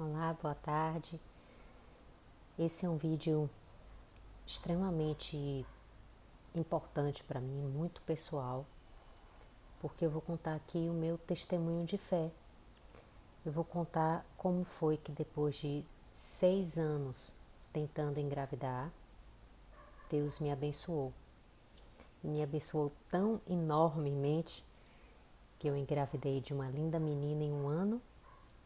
Olá, boa tarde. Esse é um vídeo extremamente importante para mim, muito pessoal, porque eu vou contar aqui o meu testemunho de fé. Eu vou contar como foi que depois de 6 anos tentando engravidar, Deus me abençoou. Me abençoou tão enormemente que eu engravidei de uma linda menina em 1 ano.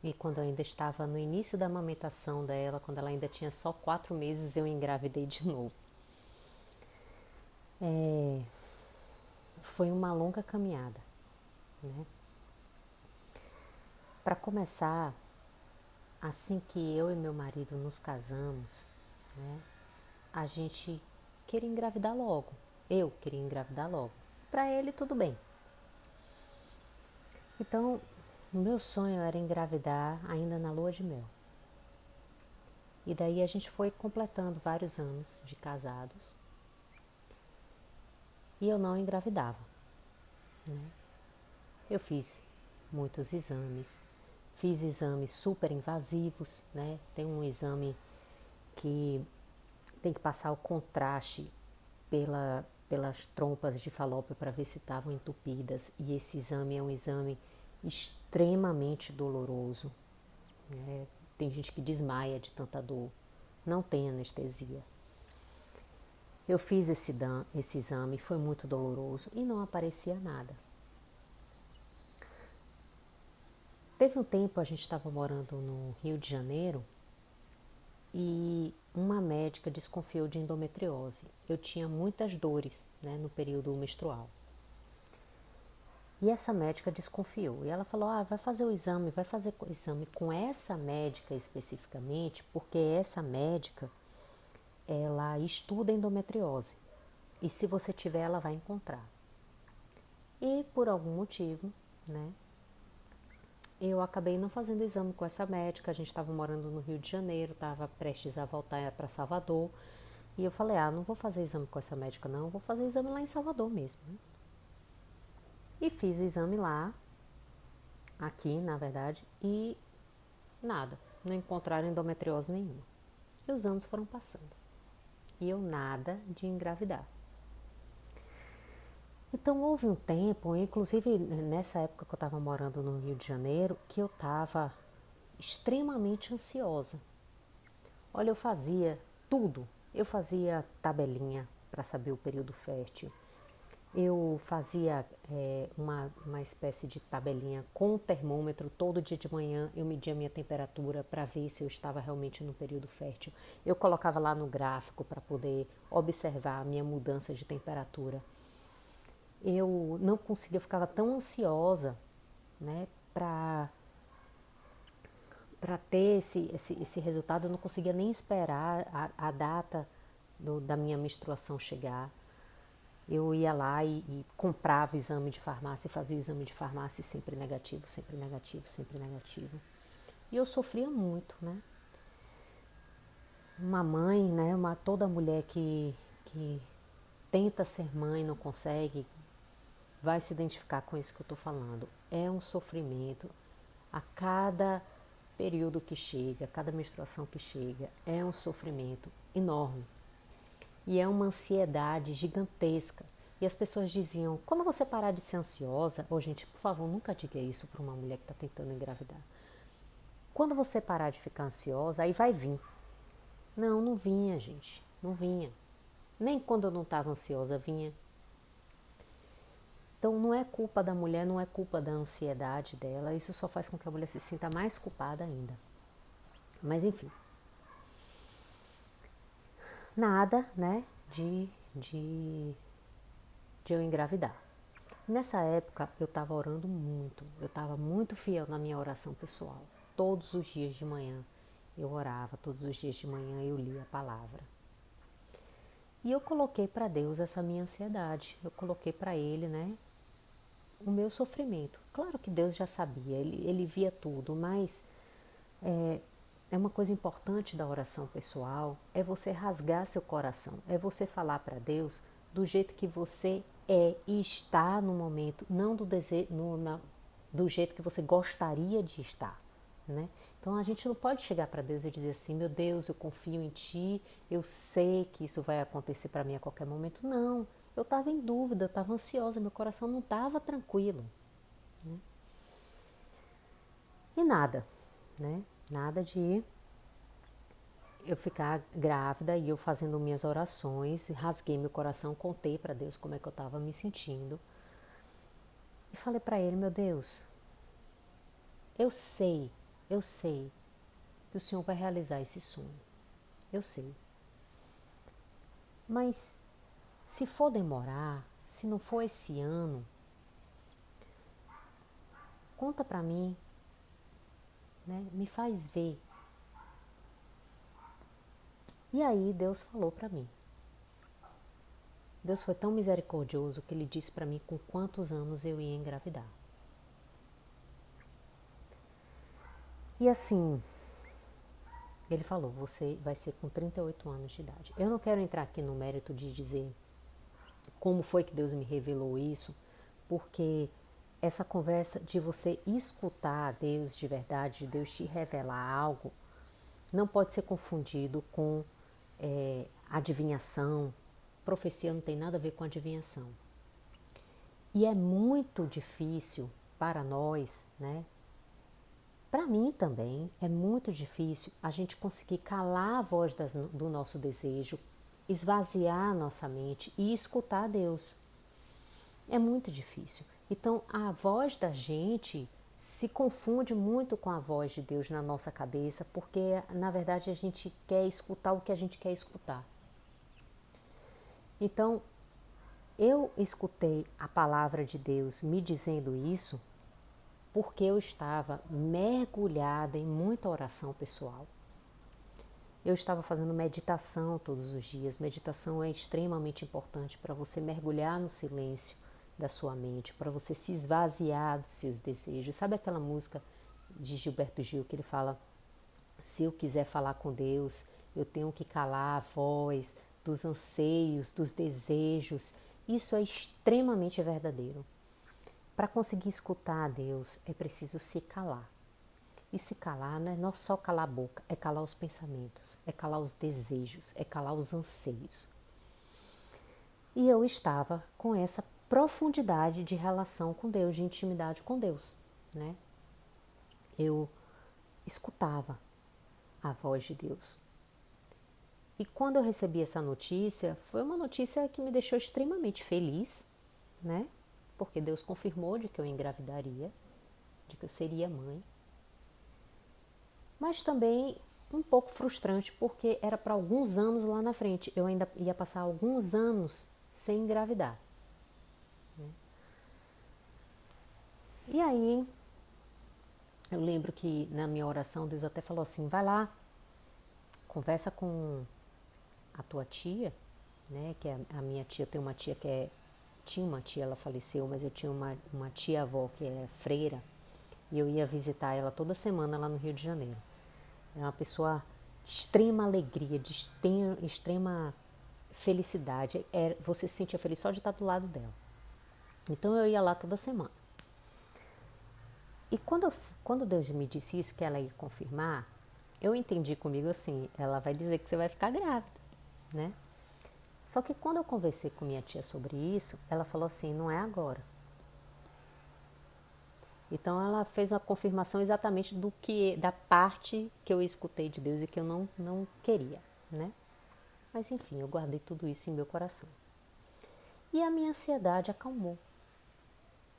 E quando eu ainda estava no início da amamentação dela, quando ela ainda tinha só 4 meses, eu engravidei de novo. Foi uma longa caminhada, né? Para começar, assim que eu e meu marido nos casamos, né, a gente queria engravidar logo. Eu queria engravidar logo. Para ele, tudo bem. Então, o meu sonho era engravidar ainda na lua de mel. E daí a gente foi completando vários anos de casados e eu não engravidava, né? Eu fiz muitos exames, fiz exames super invasivos, né? Tem um exame que tem que passar o contraste pelas trompas de falópio para ver se estavam entupidas. E esse exame é um exame extremamente doloroso, né? Tem gente que desmaia de tanta dor, não tem anestesia. Eu fiz esse exame, foi muito doloroso e não aparecia nada. Teve um tempo, a gente estava morando no Rio de Janeiro e uma médica desconfiou de endometriose. Eu tinha muitas dores, né, no período menstrual. E essa médica desconfiou. E ela falou, vai fazer o exame, vai fazer o exame com essa médica especificamente, porque essa médica, ela estuda endometriose. E se você tiver, ela vai encontrar. E por algum motivo, né, eu acabei não fazendo exame com essa médica. A gente estava morando no Rio de Janeiro, estava prestes a voltar para Salvador. E eu falei, não vou fazer exame com essa médica não, vou fazer exame lá em Salvador mesmo, né? E fiz o exame lá, aqui na verdade, e nada, não encontraram endometriose nenhuma. E os anos foram passando. E eu nada de engravidar. Então houve um tempo, inclusive nessa época que eu estava morando no Rio de Janeiro, que eu estava extremamente ansiosa. Olha, eu fazia tudo. Eu fazia tabelinha para saber o período fértil. Eu fazia uma espécie de tabelinha com o termômetro. Todo dia de manhã eu media a minha temperatura para ver se eu estava realmente no período fértil. Eu colocava lá no gráfico para poder observar a minha mudança de temperatura. Eu não conseguia, eu ficava tão ansiosa, né, para ter esse resultado. Eu não conseguia nem esperar a data da minha menstruação chegar. Eu ia lá e comprava exame de farmácia, fazia exame de farmácia, sempre negativo, sempre negativo, sempre negativo. E eu sofria muito, né? Uma mãe, né? Toda mulher que tenta ser mãe, não consegue, vai se identificar com isso que eu estou falando. É um sofrimento a cada período que chega, cada menstruação que chega, é um sofrimento enorme. E é uma ansiedade gigantesca. E as pessoas diziam, quando você parar de ser ansiosa, gente, por favor, nunca diga isso para uma mulher que está tentando engravidar. Quando você parar de ficar ansiosa, aí vai vir. Não, não vinha, gente, não vinha. Nem quando eu não estava ansiosa vinha. Então não é culpa da mulher, não é culpa da ansiedade dela, isso só faz com que a mulher se sinta mais culpada ainda. Mas enfim, nada, né, de eu engravidar. Nessa época eu estava orando muito, eu estava muito fiel na minha oração pessoal. Todos os dias de manhã eu orava, todos os dias de manhã eu lia a palavra. E eu coloquei para Deus essa minha ansiedade, eu coloquei para Ele, né, o meu sofrimento. Claro que Deus já sabia, ele via tudo, mas é uma coisa importante da oração pessoal, é você rasgar seu coração, é você falar para Deus do jeito que você é e está no momento, não do jeito que você gostaria de estar. né? Então a gente não pode chegar para Deus e dizer assim, meu Deus, eu confio em Ti, eu sei que isso vai acontecer para mim a qualquer momento. Não, eu estava em dúvida, eu estava ansiosa, meu coração não estava tranquilo, né? E nada, né? Nada de eu ficar grávida e eu fazendo minhas orações, rasguei meu coração, contei para Deus como é que eu estava me sentindo e falei para Ele, meu Deus, eu sei, eu sei que o Senhor vai realizar esse sonho, eu sei. Mas se for demorar, se não for esse ano, conta para mim, né? Me faz ver. E aí Deus falou para mim. Deus foi tão misericordioso que Ele disse para mim com quantos anos eu ia engravidar. E assim, Ele falou, você vai ser com 38 anos de idade. Eu não quero entrar aqui no mérito de dizer como foi que Deus me revelou isso, porque essa conversa de você escutar a Deus de verdade, de Deus te revelar algo, não pode ser confundido com adivinhação. Profecia não tem nada a ver com adivinhação. E é muito difícil para nós, né? Para mim também, é muito difícil a gente conseguir calar a voz do nosso desejo, esvaziar a nossa mente e escutar Deus. É muito difícil. Então, a voz da gente se confunde muito com a voz de Deus na nossa cabeça, porque na verdade a gente quer escutar o que a gente quer escutar. Então, eu escutei a palavra de Deus me dizendo isso porque eu estava mergulhada em muita oração pessoal. Eu estava fazendo meditação todos os dias. Meditação é extremamente importante para você mergulhar no silêncio da sua mente, para você se esvaziar dos seus desejos. Sabe aquela música de Gilberto Gil que ele fala: se eu quiser falar com Deus, eu tenho que calar a voz dos anseios, dos desejos. Isso é extremamente verdadeiro. Para conseguir escutar a Deus, é preciso se calar. E se calar não é só calar a boca, é calar os pensamentos, é calar os desejos, é calar os anseios. E eu estava com essa profundidade de relação com Deus, de intimidade com Deus, né? Eu escutava a voz de Deus. E quando eu recebi essa notícia, foi uma notícia que me deixou extremamente feliz, né? Porque Deus confirmou de que eu engravidaria, de que eu seria mãe. Mas também um pouco frustrante, porque era para alguns anos lá na frente. Eu ainda ia passar alguns anos sem engravidar. E aí, eu lembro que na minha oração, Deus até falou assim, vai lá, conversa com a tua tia, né? Que é a minha tia, eu tenho uma tia que é... Tinha uma tia, ela faleceu, mas eu tinha uma tia-avó que é freira. E eu ia visitar ela toda semana lá no Rio de Janeiro. Era uma pessoa de extrema alegria, de extrema felicidade. Você se sentia feliz só de estar do lado dela. Então eu ia lá toda semana. E quando Deus me disse isso, que ela ia confirmar, eu entendi comigo assim, ela vai dizer que você vai ficar grávida, né? Só que quando eu conversei com minha tia sobre isso, ela falou assim, não é agora. Então ela fez uma confirmação exatamente da parte que eu escutei de Deus e que eu não queria, né? Mas enfim, eu guardei tudo isso em meu coração. E a minha ansiedade acalmou,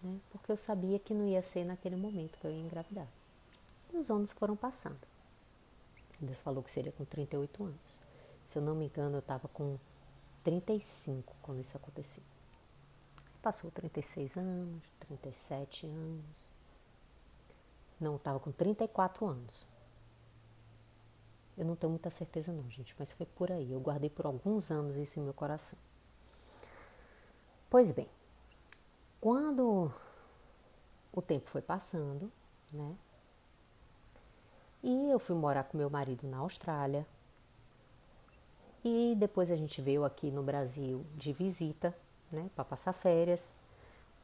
né? Porque eu sabia que não ia ser naquele momento que eu ia engravidar. E os anos foram passando. Deus falou que seria com 38 anos. Se eu não me engano, eu estava com 35 quando isso aconteceu. Passou 36 anos, 37 anos. Não, eu estava com 34 anos. Eu não tenho muita certeza não, gente, mas foi por aí. Eu guardei por alguns anos isso em meu coração. Pois bem, quando o tempo foi passando, né? E eu fui morar com meu marido na Austrália. E depois a gente veio aqui no Brasil de visita, né, para passar férias.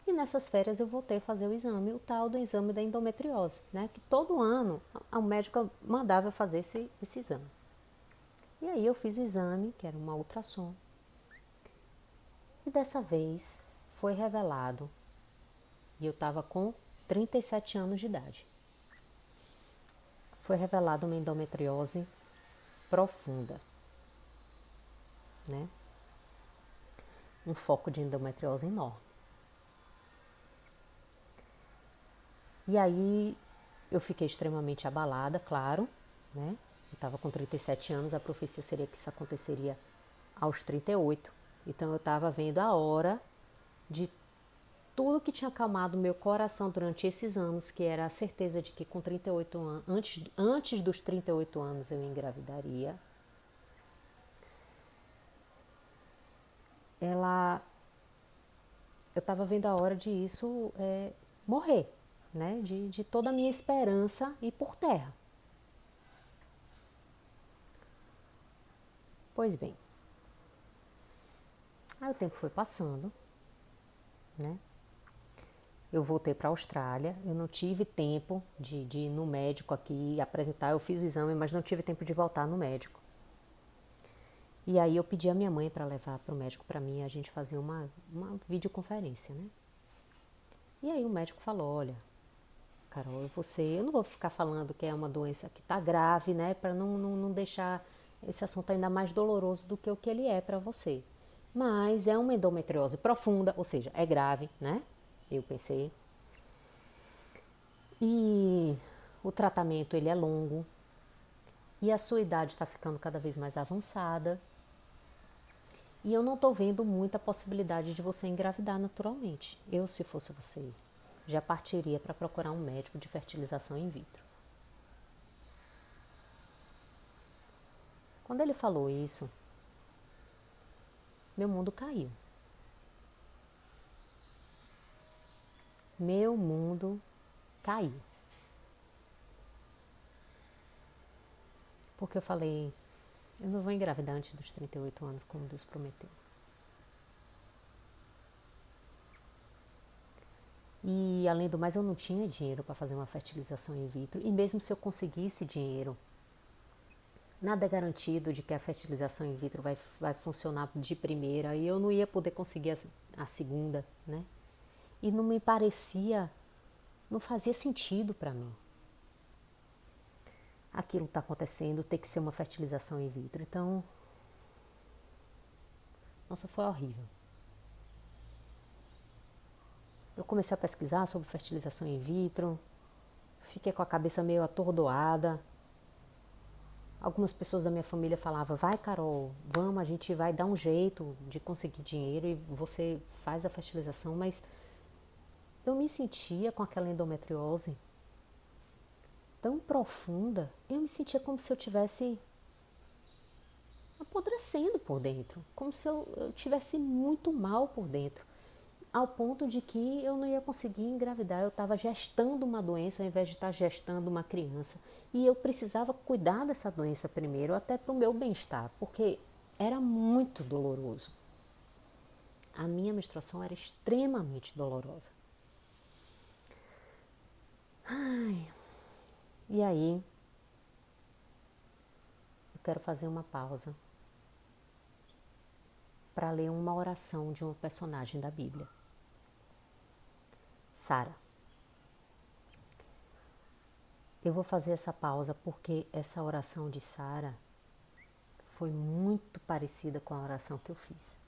E nessas férias eu voltei a fazer o exame, o tal do exame da endometriose, né? Que todo ano a médica mandava eu fazer esse exame. E aí eu fiz o exame, que era uma ultrassom. E dessa vez foi revelado, e eu estava com 37 anos de idade, foi revelado uma endometriose profunda, né? Um foco de endometriose enorme. E aí eu fiquei extremamente abalada, claro, né? Eu estava com 37 anos, a profecia seria que isso aconteceria aos 38. Então eu estava vendo a hora de tudo que tinha acalmado meu coração durante esses anos, que era a certeza de que com 38 anos, antes dos 38 anos eu engravidaria. Eu estava vendo a hora de isso morrer, né? De toda a minha esperança ir por terra. Pois bem, aí o tempo foi passando, né? Eu voltei para a Austrália, eu não tive tempo de ir no médico aqui apresentar, eu fiz o exame, mas não tive tempo de voltar no médico. E aí eu pedi a minha mãe para levar para o médico para mim, a gente fazer uma videoconferência, né? E aí o médico falou, olha, Carol, eu não vou ficar falando que é uma doença que está grave, né? Para não deixar esse assunto ainda mais doloroso do que o que ele é para você. Mas é uma endometriose profunda, ou seja, é grave, né? Eu pensei. E o tratamento ele é longo. E a sua idade está ficando cada vez mais avançada. E eu não estou vendo muita possibilidade de você engravidar naturalmente. Eu, se fosse você, já partiria para procurar um médico de fertilização in vitro. Quando ele falou isso, meu mundo caiu. Meu mundo caiu. Porque eu falei, eu não vou engravidar antes dos 38 anos, como Deus prometeu. E além do mais, eu não tinha dinheiro para fazer uma fertilização in vitro. E mesmo se eu conseguisse dinheiro, nada é garantido de que a fertilização in vitro vai funcionar de primeira. E eu não ia poder conseguir a segunda, né? E não me parecia, não fazia sentido para mim. Aquilo está acontecendo, ter que ser uma fertilização in vitro. Então, nossa, foi horrível. Eu comecei a pesquisar sobre fertilização in vitro, fiquei com a cabeça meio atordoada. Algumas pessoas da minha família falavam, vai Carol, vamos, a gente vai dar um jeito de conseguir dinheiro e você faz a fertilização, mas eu me sentia com aquela endometriose tão profunda, eu me sentia como se eu tivesse apodrecendo por dentro, como se eu tivesse muito mal por dentro, ao ponto de que eu não ia conseguir engravidar, eu estava gestando uma doença ao invés de estar gestando uma criança, e eu precisava cuidar dessa doença primeiro, até para o meu bem-estar, porque era muito doloroso. A minha menstruação era extremamente dolorosa. Ai, e aí, eu quero fazer uma pausa para ler uma oração de uma personagem da Bíblia. Sara. Eu vou fazer essa pausa porque essa oração de Sara foi muito parecida com a oração que eu fiz.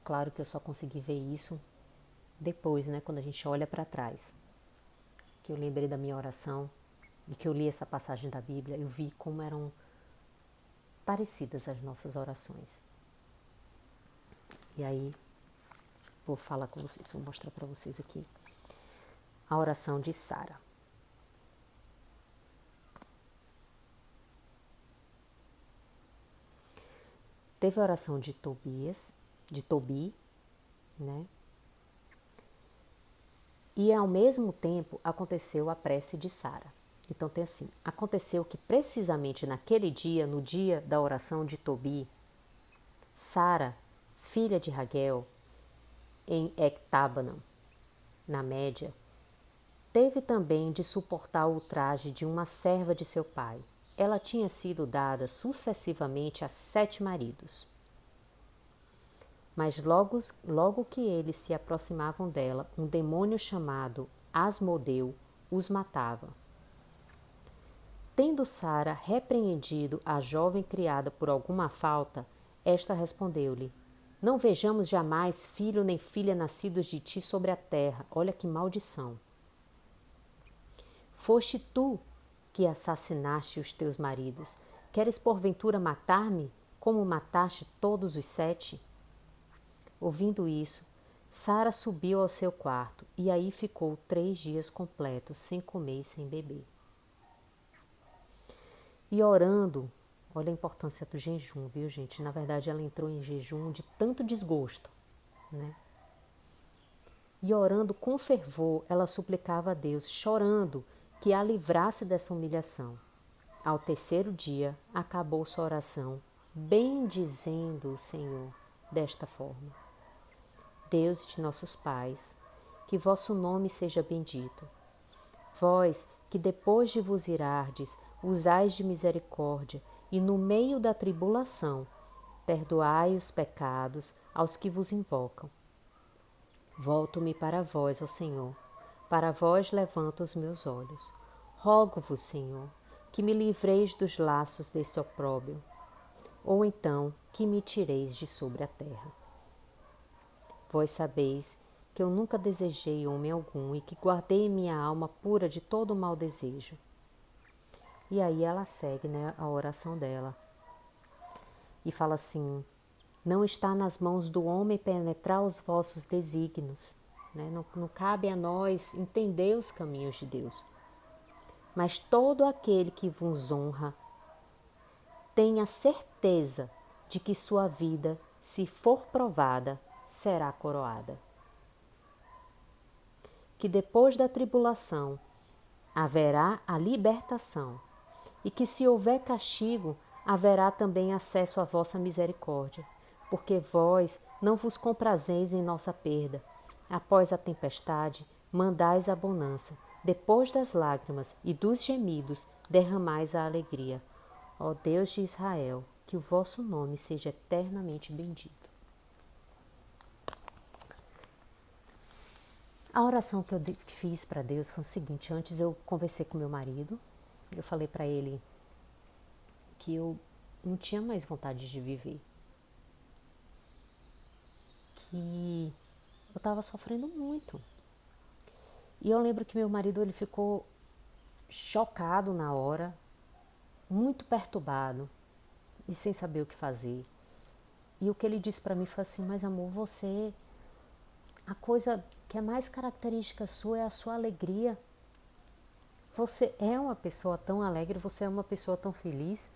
Claro que eu só consegui ver isso depois, né, quando a gente olha para trás. Que eu lembrei da minha oração e que eu li essa passagem da Bíblia, eu vi como eram parecidas as nossas orações. E aí, vou falar com vocês, vou mostrar para vocês aqui a oração de Sara. Teve a oração de Tobi, né? E ao mesmo tempo aconteceu a prece de Sara. Então tem assim, aconteceu que precisamente naquele dia, no dia da oração de Tobi, Sara, filha de Raguel, em Ecbatana, na Média, teve também de suportar o ultraje de uma serva de seu pai. Ela tinha sido dada sucessivamente a 7 maridos. Mas logo que eles se aproximavam dela, um demônio chamado Asmodeu os matava. Tendo Sara repreendido a jovem criada por alguma falta, esta respondeu-lhe: Não vejamos jamais filho nem filha nascidos de ti sobre a terra. Olha que maldição. Foste tu que assassinaste os teus maridos. Queres porventura matar-me, como mataste todos os 7? Ouvindo isso, Sara subiu ao seu quarto e aí ficou 3 dias completos, sem comer e sem beber. E orando, olha a importância do jejum, viu, gente? Na verdade, ela entrou em jejum de tanto desgosto, né? E orando com fervor, ela suplicava a Deus, chorando, que a livrasse dessa humilhação. Ao 3º dia, acabou sua oração, bendizendo o Senhor desta forma: Deus de nossos pais, que vosso nome seja bendito. Vós, que depois de vos irardes, usais de misericórdia, e no meio da tribulação, perdoai os pecados aos que vos invocam. Volto-me para vós, ó Senhor, para vós levanto os meus olhos. Rogo-vos, Senhor, que me livreis dos laços desse opróbrio, ou então que me tireis de sobre a terra. Vós sabeis que eu nunca desejei homem algum e que guardei minha alma pura de todo mau desejo. E aí ela segue, né, a oração dela e fala assim: não está nas mãos do homem penetrar os vossos desígnios, né? Não cabe a nós entender os caminhos de Deus. Mas todo aquele que vos honra, tenha certeza de que sua vida, se for provada, será coroada. Que depois da tribulação haverá a libertação, e que se houver castigo, haverá também acesso à vossa misericórdia, porque vós não vos comprazeis em nossa perda. Após a tempestade, mandais a bonança. Depois das lágrimas e dos gemidos, derramais a alegria. Ó Deus de Israel, que o vosso nome seja eternamente bendito. A oração que eu fiz para Deus foi o seguinte: antes eu conversei com meu marido, eu falei para ele que eu não tinha mais vontade de viver, que eu estava sofrendo muito. E eu lembro que meu marido, ele ficou chocado na hora, muito perturbado e sem saber o que fazer. E o que ele disse para mim foi assim: mas amor, você, a coisa que é mais característica sua é a sua alegria. Você é uma pessoa tão alegre, você é uma pessoa tão feliz.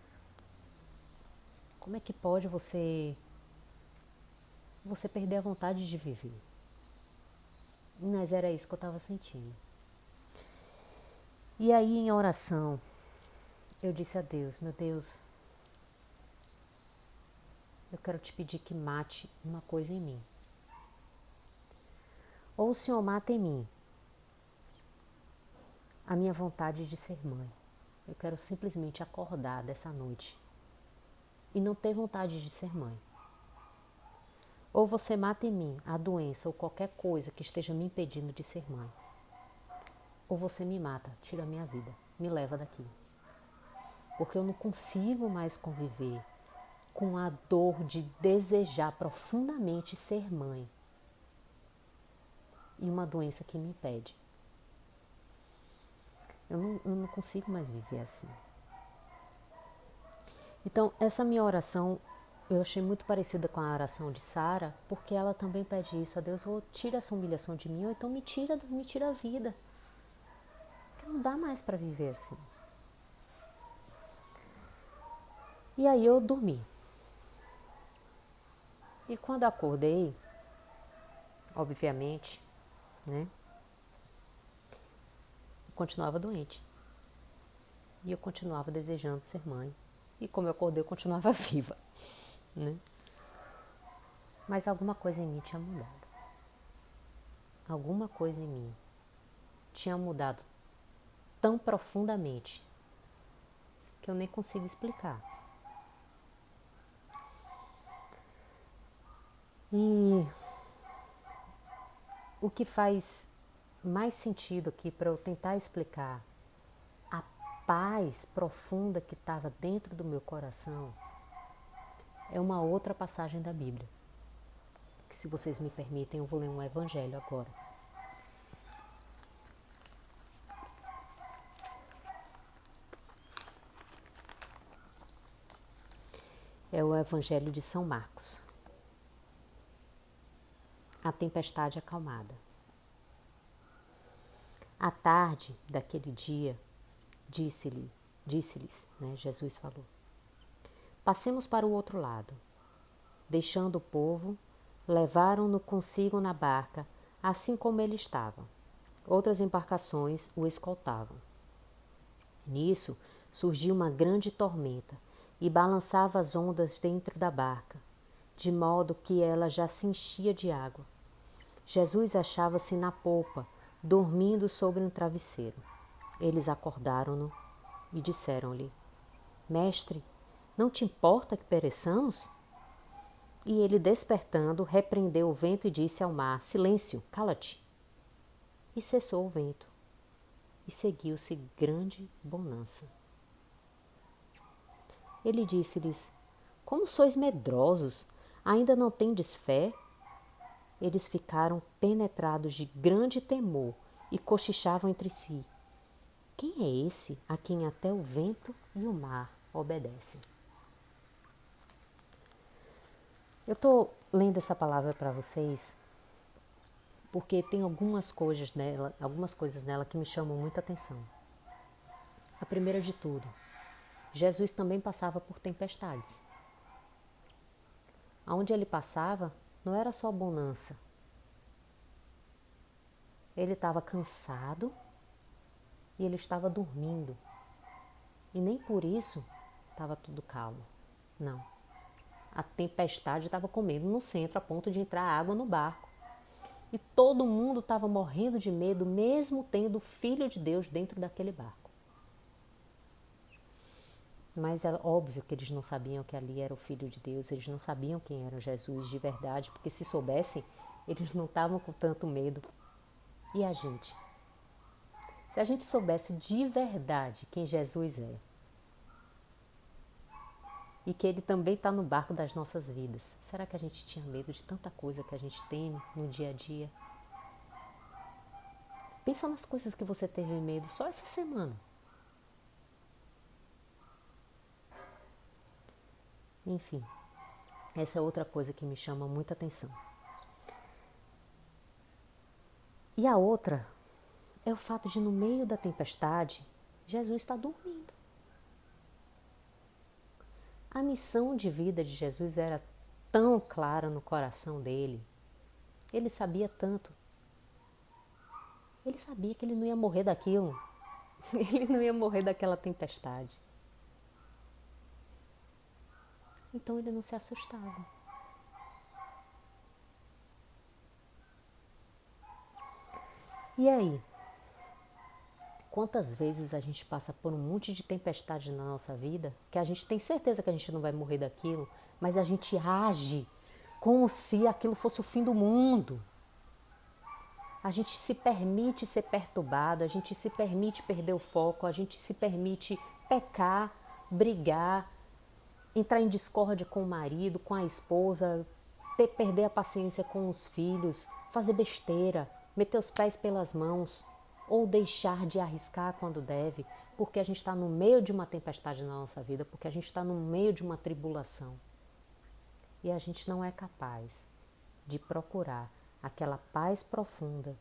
Como é que pode você perder a vontade de viver? Mas era isso que eu estava sentindo. E aí, em oração, eu disse a Deus: meu Deus, eu quero te pedir que mate uma coisa em mim. Ou o Senhor mata em mim a minha vontade de ser mãe. Eu quero simplesmente acordar dessa noite e não ter vontade de ser mãe. Ou você mata em mim a doença ou qualquer coisa que esteja me impedindo de ser mãe. Ou você me mata, tira a minha vida, me leva daqui. Porque eu não consigo mais conviver com a dor de desejar profundamente ser mãe e uma doença que me impede. Eu não consigo mais viver assim. Então, essa minha oração eu achei muito parecida com a oração de Sara, porque ela também pede isso a Deus: ou tira essa humilhação de mim, ou então me tira a vida. Porque não dá mais para viver assim. E aí eu dormi. E quando acordei, obviamente, né, eu continuava doente. E eu continuava desejando ser mãe. E como eu acordei, eu continuava viva, né? Mas alguma coisa em mim tinha mudado. alguma coisa em mim tinha mudado tão profundamente que eu nem consigo explicar. E o que faz mais sentido aqui para eu tentar explicar a paz profunda que estava dentro do meu coração é uma outra passagem da Bíblia. Que, se vocês me permitem, eu vou ler um evangelho agora. É o evangelho de São Marcos. A tempestade acalmada. À tarde daquele dia, disse-lhes, Jesus falou: passemos para o outro lado. Deixando o povo, levaram-no consigo na barca, assim como ele estava. Outras embarcações o escoltavam. Nisso surgiu uma grande tormenta e balançava as ondas dentro da barca, de modo que ela já se enchia de água. Jesus achava-se na polpa, dormindo sobre um travesseiro. Eles acordaram-no e disseram-lhe: Mestre, não te importa que pereçamos? E ele, despertando, repreendeu o vento e disse ao mar: Silêncio, cala-te. E cessou o vento, e seguiu-se grande bonança. Ele disse-lhes: Como sois medrosos, ainda não tendes fé? Eles ficaram penetrados de grande temor e cochichavam entre si: Quem é esse a quem até o vento e o mar obedecem? Eu estou lendo essa palavra para vocês porque tem algumas coisas nela que me chamam muita atenção. A primeira de tudo, Jesus também passava por tempestades. Aonde ele passava, não era só bonança. Ele estava cansado e ele estava dormindo. E nem por isso estava tudo calmo. Não. A tempestade estava comendo no centro a ponto de entrar água no barco. E todo mundo estava morrendo de medo, mesmo tendo o Filho de Deus dentro daquele barco. Mas é óbvio que eles não sabiam que ali era o Filho de Deus, eles não sabiam quem era Jesus de verdade, porque se soubessem, eles não estavam com tanto medo. E a gente? Se a gente soubesse de verdade quem Jesus é, e que ele também está no barco das nossas vidas, será que a gente tinha medo de tanta coisa que a gente teme no dia a dia? Pensa nas coisas que você teve medo só essa semana. Enfim, essa é outra coisa que me chama muita atenção. E a outra é o fato de, no meio da tempestade, Jesus está dormindo. A missão de vida de Jesus era tão clara no coração dele. Ele sabia tanto. Ele sabia que ele não ia morrer daquilo. Ele não ia morrer daquela tempestade. Então ele não se assustava. E aí? Quantas vezes a gente passa por um monte de tempestade na nossa vida, que a gente tem certeza que a gente não vai morrer daquilo, mas a gente age como se aquilo fosse o fim do mundo. A gente se permite ser perturbado, a gente se permite perder o foco, a gente se permite pecar, brigar, entrar em discórdia com o marido, com a esposa, perder a paciência com os filhos, fazer besteira, meter os pés pelas mãos, ou deixar de arriscar quando deve, porque a gente está no meio de uma tempestade na nossa vida, porque a gente está no meio de uma tribulação. E a gente não é capaz de procurar aquela paz profunda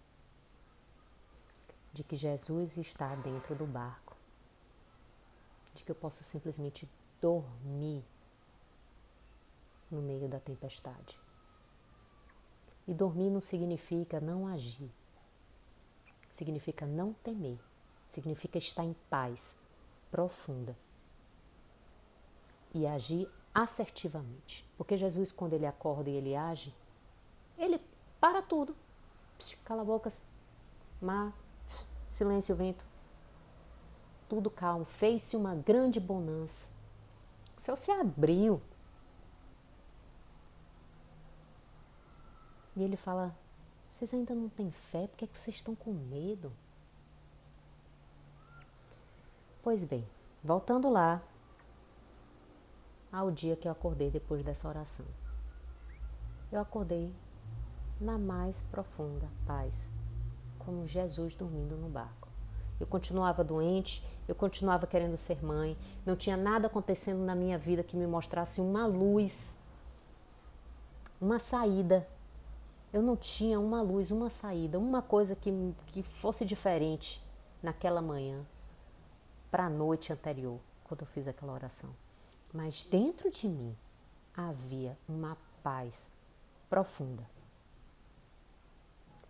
de que Jesus está dentro do barco, de que eu posso simplesmente dormir no meio da tempestade. E dormir não significa não agir, significa não temer, significa estar em paz profunda e agir assertivamente. Porque Jesus, quando ele acorda e ele age, ele para tudo. cala a boca, mar, silêncio, vento. Tudo calmo. Fez-se uma grande bonança. O céu se abriu. E ele fala, vocês ainda não têm fé? Por que é que vocês estão com medo? Pois bem, voltando lá ao dia que eu acordei depois dessa oração. Eu acordei na mais profunda paz, como Jesus dormindo no barco. Eu continuava doente, eu continuava querendo ser mãe, não tinha nada acontecendo na minha vida que me mostrasse uma luz, uma saída. Eu não tinha uma luz, uma saída, uma coisa que fosse diferente naquela manhã para a noite anterior, quando eu fiz aquela oração. Mas dentro de mim havia uma paz profunda.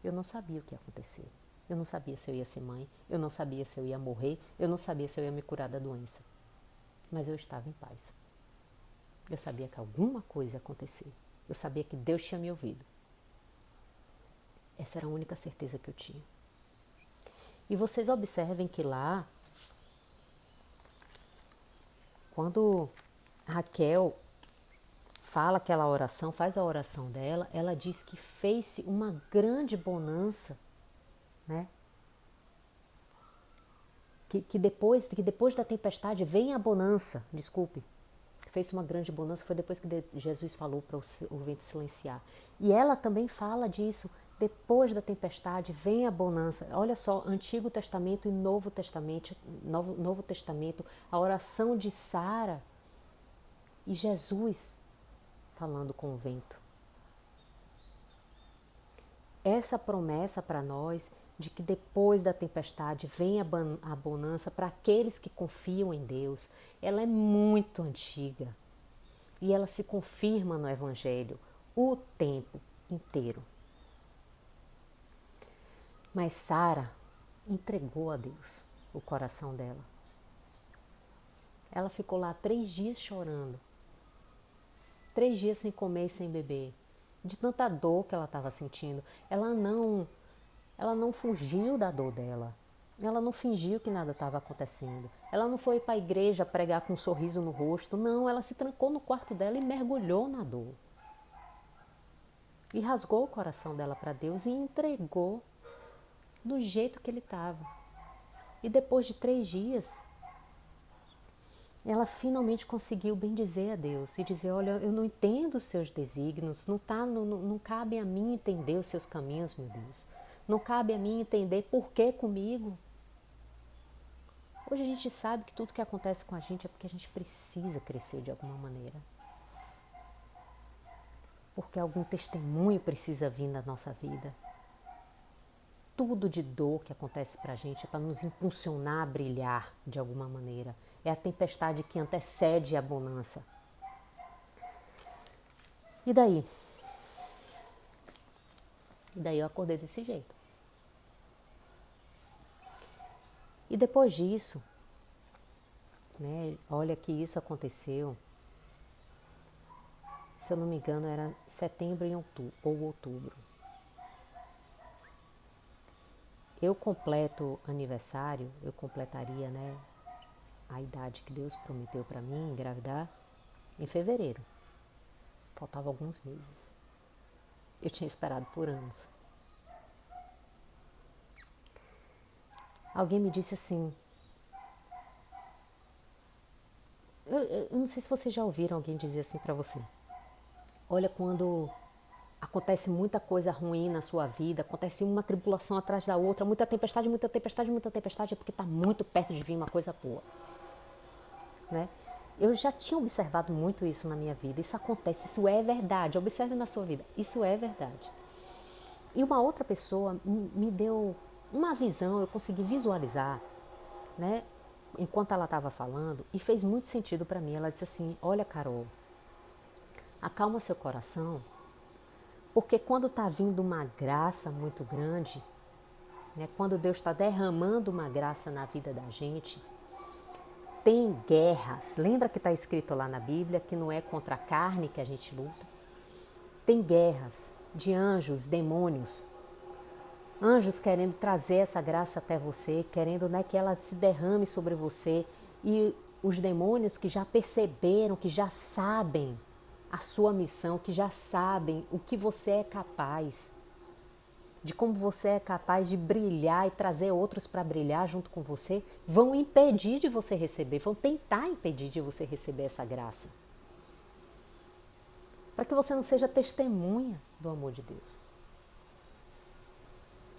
Eu não sabia o que ia acontecer. Eu não sabia se eu ia ser mãe, eu não sabia se eu ia morrer, eu não sabia se eu ia me curar da doença. Mas eu estava em paz. Eu sabia que alguma coisa ia acontecer. Eu sabia que Deus tinha me ouvido. Essa era a única certeza que eu tinha. E vocês observem que lá, quando Raquel fala aquela oração, faz a oração dela, ela diz que fez-se uma grande bonança, né? Que depois da tempestade vem a bonança, desculpe. Fez-se uma grande bonança, foi depois que Jesus falou para o vento silenciar. E ela também fala disso, depois da tempestade vem a bonança. Olha só, Antigo Testamento e Novo Testamento, Novo Testamento, a oração de Sara e Jesus falando com o vento. Essa promessa para nós de que depois da tempestade vem a bonança para aqueles que confiam em Deus, ela é muito antiga e ela se confirma no Evangelho o tempo inteiro. Mas Sara entregou a Deus o coração dela. Ela ficou lá 3 dias chorando, 3 dias sem comer e sem beber, de tanta dor que ela estava sentindo. Ela não fugiu da dor dela. Ela não fingiu que nada estava acontecendo. Ela não foi para a igreja pregar com um sorriso no rosto. Não, ela se trancou no quarto dela e mergulhou na dor. E rasgou o coração dela para Deus e entregou do jeito que ele estava. E depois de 3 dias, ela finalmente conseguiu bendizer a Deus e dizer, olha, eu não entendo os seus desígnios, não cabe a mim entender os seus caminhos, meu Deus. Não cabe a mim entender por que comigo. Hoje a gente sabe que tudo que acontece com a gente é porque a gente precisa crescer de alguma maneira. Porque algum testemunho precisa vir na nossa vida. Tudo de dor que acontece pra gente é para nos impulsionar a brilhar de alguma maneira. É a tempestade que antecede a bonança. E daí? E daí eu acordei desse jeito. E depois disso, né, olha que isso aconteceu, se eu não me engano era setembro ou outubro. Eu completo aniversário, eu completaria, né, a idade que Deus prometeu para mim engravidar em fevereiro. Faltava alguns meses. Eu tinha esperado por anos. Alguém me disse assim, eu não sei se vocês já ouviram alguém dizer assim para você. Olha, quando acontece muita coisa ruim na sua vida, acontece uma tribulação atrás da outra, muita tempestade, é porque está muito perto de vir uma coisa boa. Né? Eu já tinha observado muito isso na minha vida, isso acontece, isso é verdade, observe na sua vida, isso é verdade. E uma outra pessoa me deu uma visão, eu consegui visualizar, né, enquanto ela estava falando, e fez muito sentido para mim. Ela disse assim, olha, Carol, acalma seu coração, porque quando está vindo uma graça muito grande, né, quando Deus está derramando uma graça na vida da gente, tem guerras. Lembra que está escrito lá na Bíblia que não é contra a carne que a gente luta? Tem guerras de anjos, demônios, Anjos querendo trazer essa graça até você, querendo, né, que ela se derrame sobre você. E os demônios que já perceberam, que já sabem a sua missão, que já sabem o que você é capaz, de como você é capaz de brilhar e trazer outros para brilhar junto com você, vão impedir de você receber, vão tentar impedir de você receber essa graça. Para que você não seja testemunha do amor de Deus.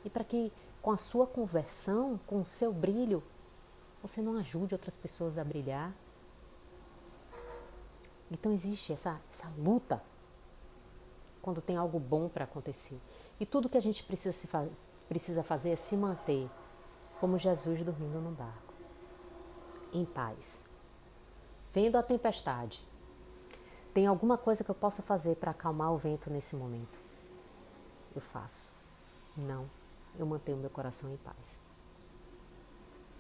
E para que com a sua conversão, com o seu brilho, você não ajude outras pessoas a brilhar. Então existe essa luta quando tem algo bom para acontecer. E tudo que a gente precisa fazer é se manter como Jesus dormindo no barco, em paz, vendo a tempestade. Tem alguma coisa que eu possa fazer para acalmar o vento nesse momento? Eu faço. Não, eu mantenho meu coração em paz.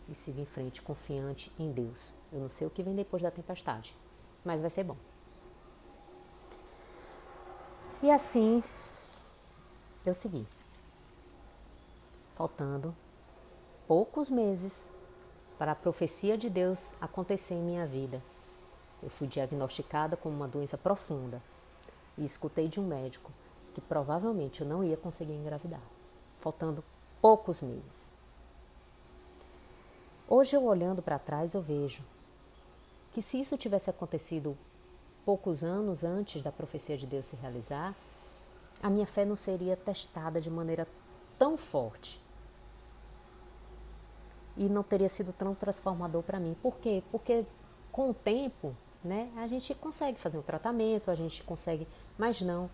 E sigo em frente, confiante em Deus. Eu não sei o que vem depois da tempestade, mas vai ser bom. E assim, eu segui. Faltando poucos meses para a profecia de Deus acontecer em minha vida. Eu fui diagnosticada com uma doença profunda e escutei de um médico que provavelmente eu não ia conseguir engravidar, faltando poucos meses. Hoje, eu olhando para trás, eu vejo que se isso tivesse acontecido poucos anos antes da profecia de Deus se realizar, a minha fé não seria testada de maneira tão forte e não teria sido tão transformador para mim. Por quê? Porque com o tempo, né, a gente consegue fazer um tratamento, a gente consegue, mas não.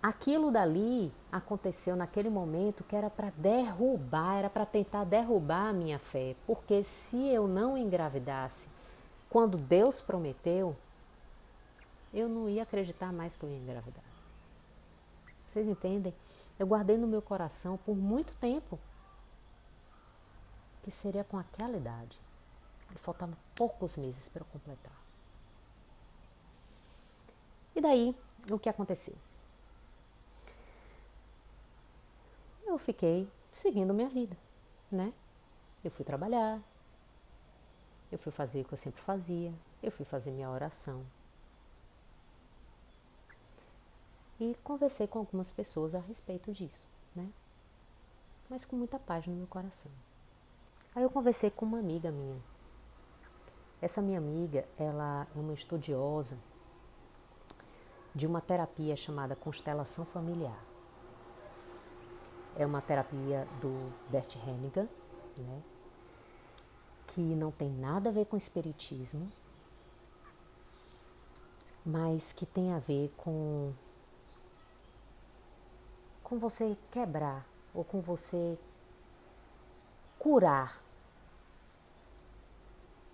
Aquilo dali aconteceu naquele momento que era para derrubar, era para tentar derrubar a minha fé. Porque se eu não engravidasse, quando Deus prometeu, eu não ia acreditar mais que eu ia engravidar. Vocês entendem? Eu guardei no meu coração por muito tempo que seria com aquela idade. E faltavam poucos meses para eu completar. E daí, o que aconteceu? Eu fiquei seguindo minha vida, né? Eu fui trabalhar, eu fui fazer o que eu sempre fazia, eu fui fazer minha oração. E conversei com algumas pessoas a respeito disso, né? Mas com muita paz no meu coração. Aí eu conversei com uma amiga minha. Essa minha amiga, ela é uma estudiosa de uma terapia chamada constelação familiar. É uma terapia do Bert Hellinger, né? Que não tem nada a ver com espiritismo, mas que tem a ver com você quebrar ou com você curar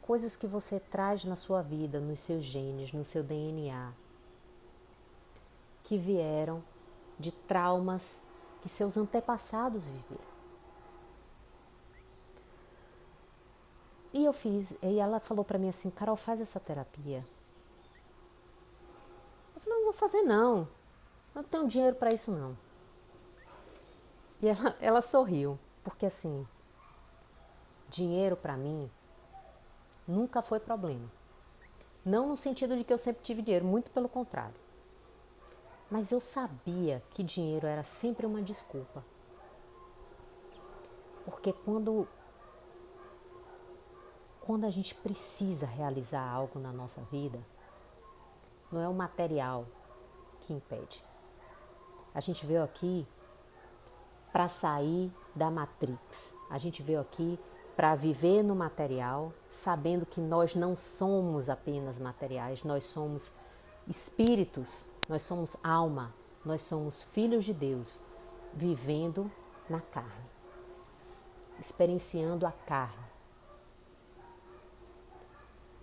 coisas que você traz na sua vida, nos seus genes, no seu DNA, que vieram de traumas que seus antepassados viveram. E eu fiz, e ela falou para mim assim: Carol, faz essa terapia. Eu falei: não vou fazer não, eu não tenho dinheiro para isso não. E ela sorriu, porque assim, dinheiro para mim nunca foi problema. Não no sentido de que eu sempre tive dinheiro, muito pelo contrário. Mas eu sabia que dinheiro era sempre uma desculpa. Porque quando a gente precisa realizar algo na nossa vida, não é o material que impede. A gente veio aqui para sair da Matrix. A gente veio aqui para viver no material, sabendo que nós não somos apenas materiais, nós somos espíritos, nós somos alma, nós somos filhos de Deus, vivendo na carne, experienciando a carne.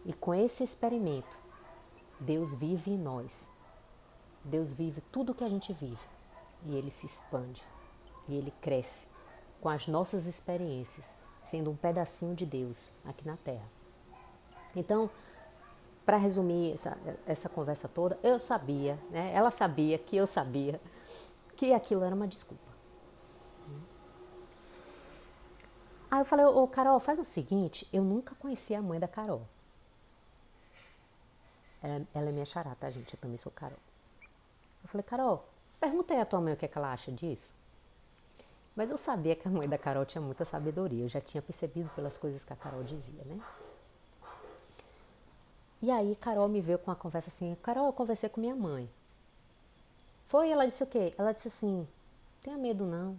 E com esse experimento, Deus vive em nós. Deus vive tudo o que a gente vive. E Ele se expande. E Ele cresce com as nossas experiências, sendo um pedacinho de Deus aqui na Terra. Então, para resumir essa conversa toda, eu sabia, né? Ela sabia que eu sabia que aquilo era uma desculpa. Aí eu falei, ô Carol, faz o seguinte, eu nunca conheci a mãe da Carol. Ela é minha xará, tá, gente? Eu também sou Carol. Eu falei, Carol, pergunta aí a tua mãe o que é que ela acha disso. Mas eu sabia que a mãe da Carol tinha muita sabedoria. Eu já tinha percebido pelas coisas que a Carol dizia, né? E aí Carol me veio com uma conversa assim, Carol, eu conversei com minha mãe. Foi? Ela disse o quê? Ela disse assim, tenha medo não.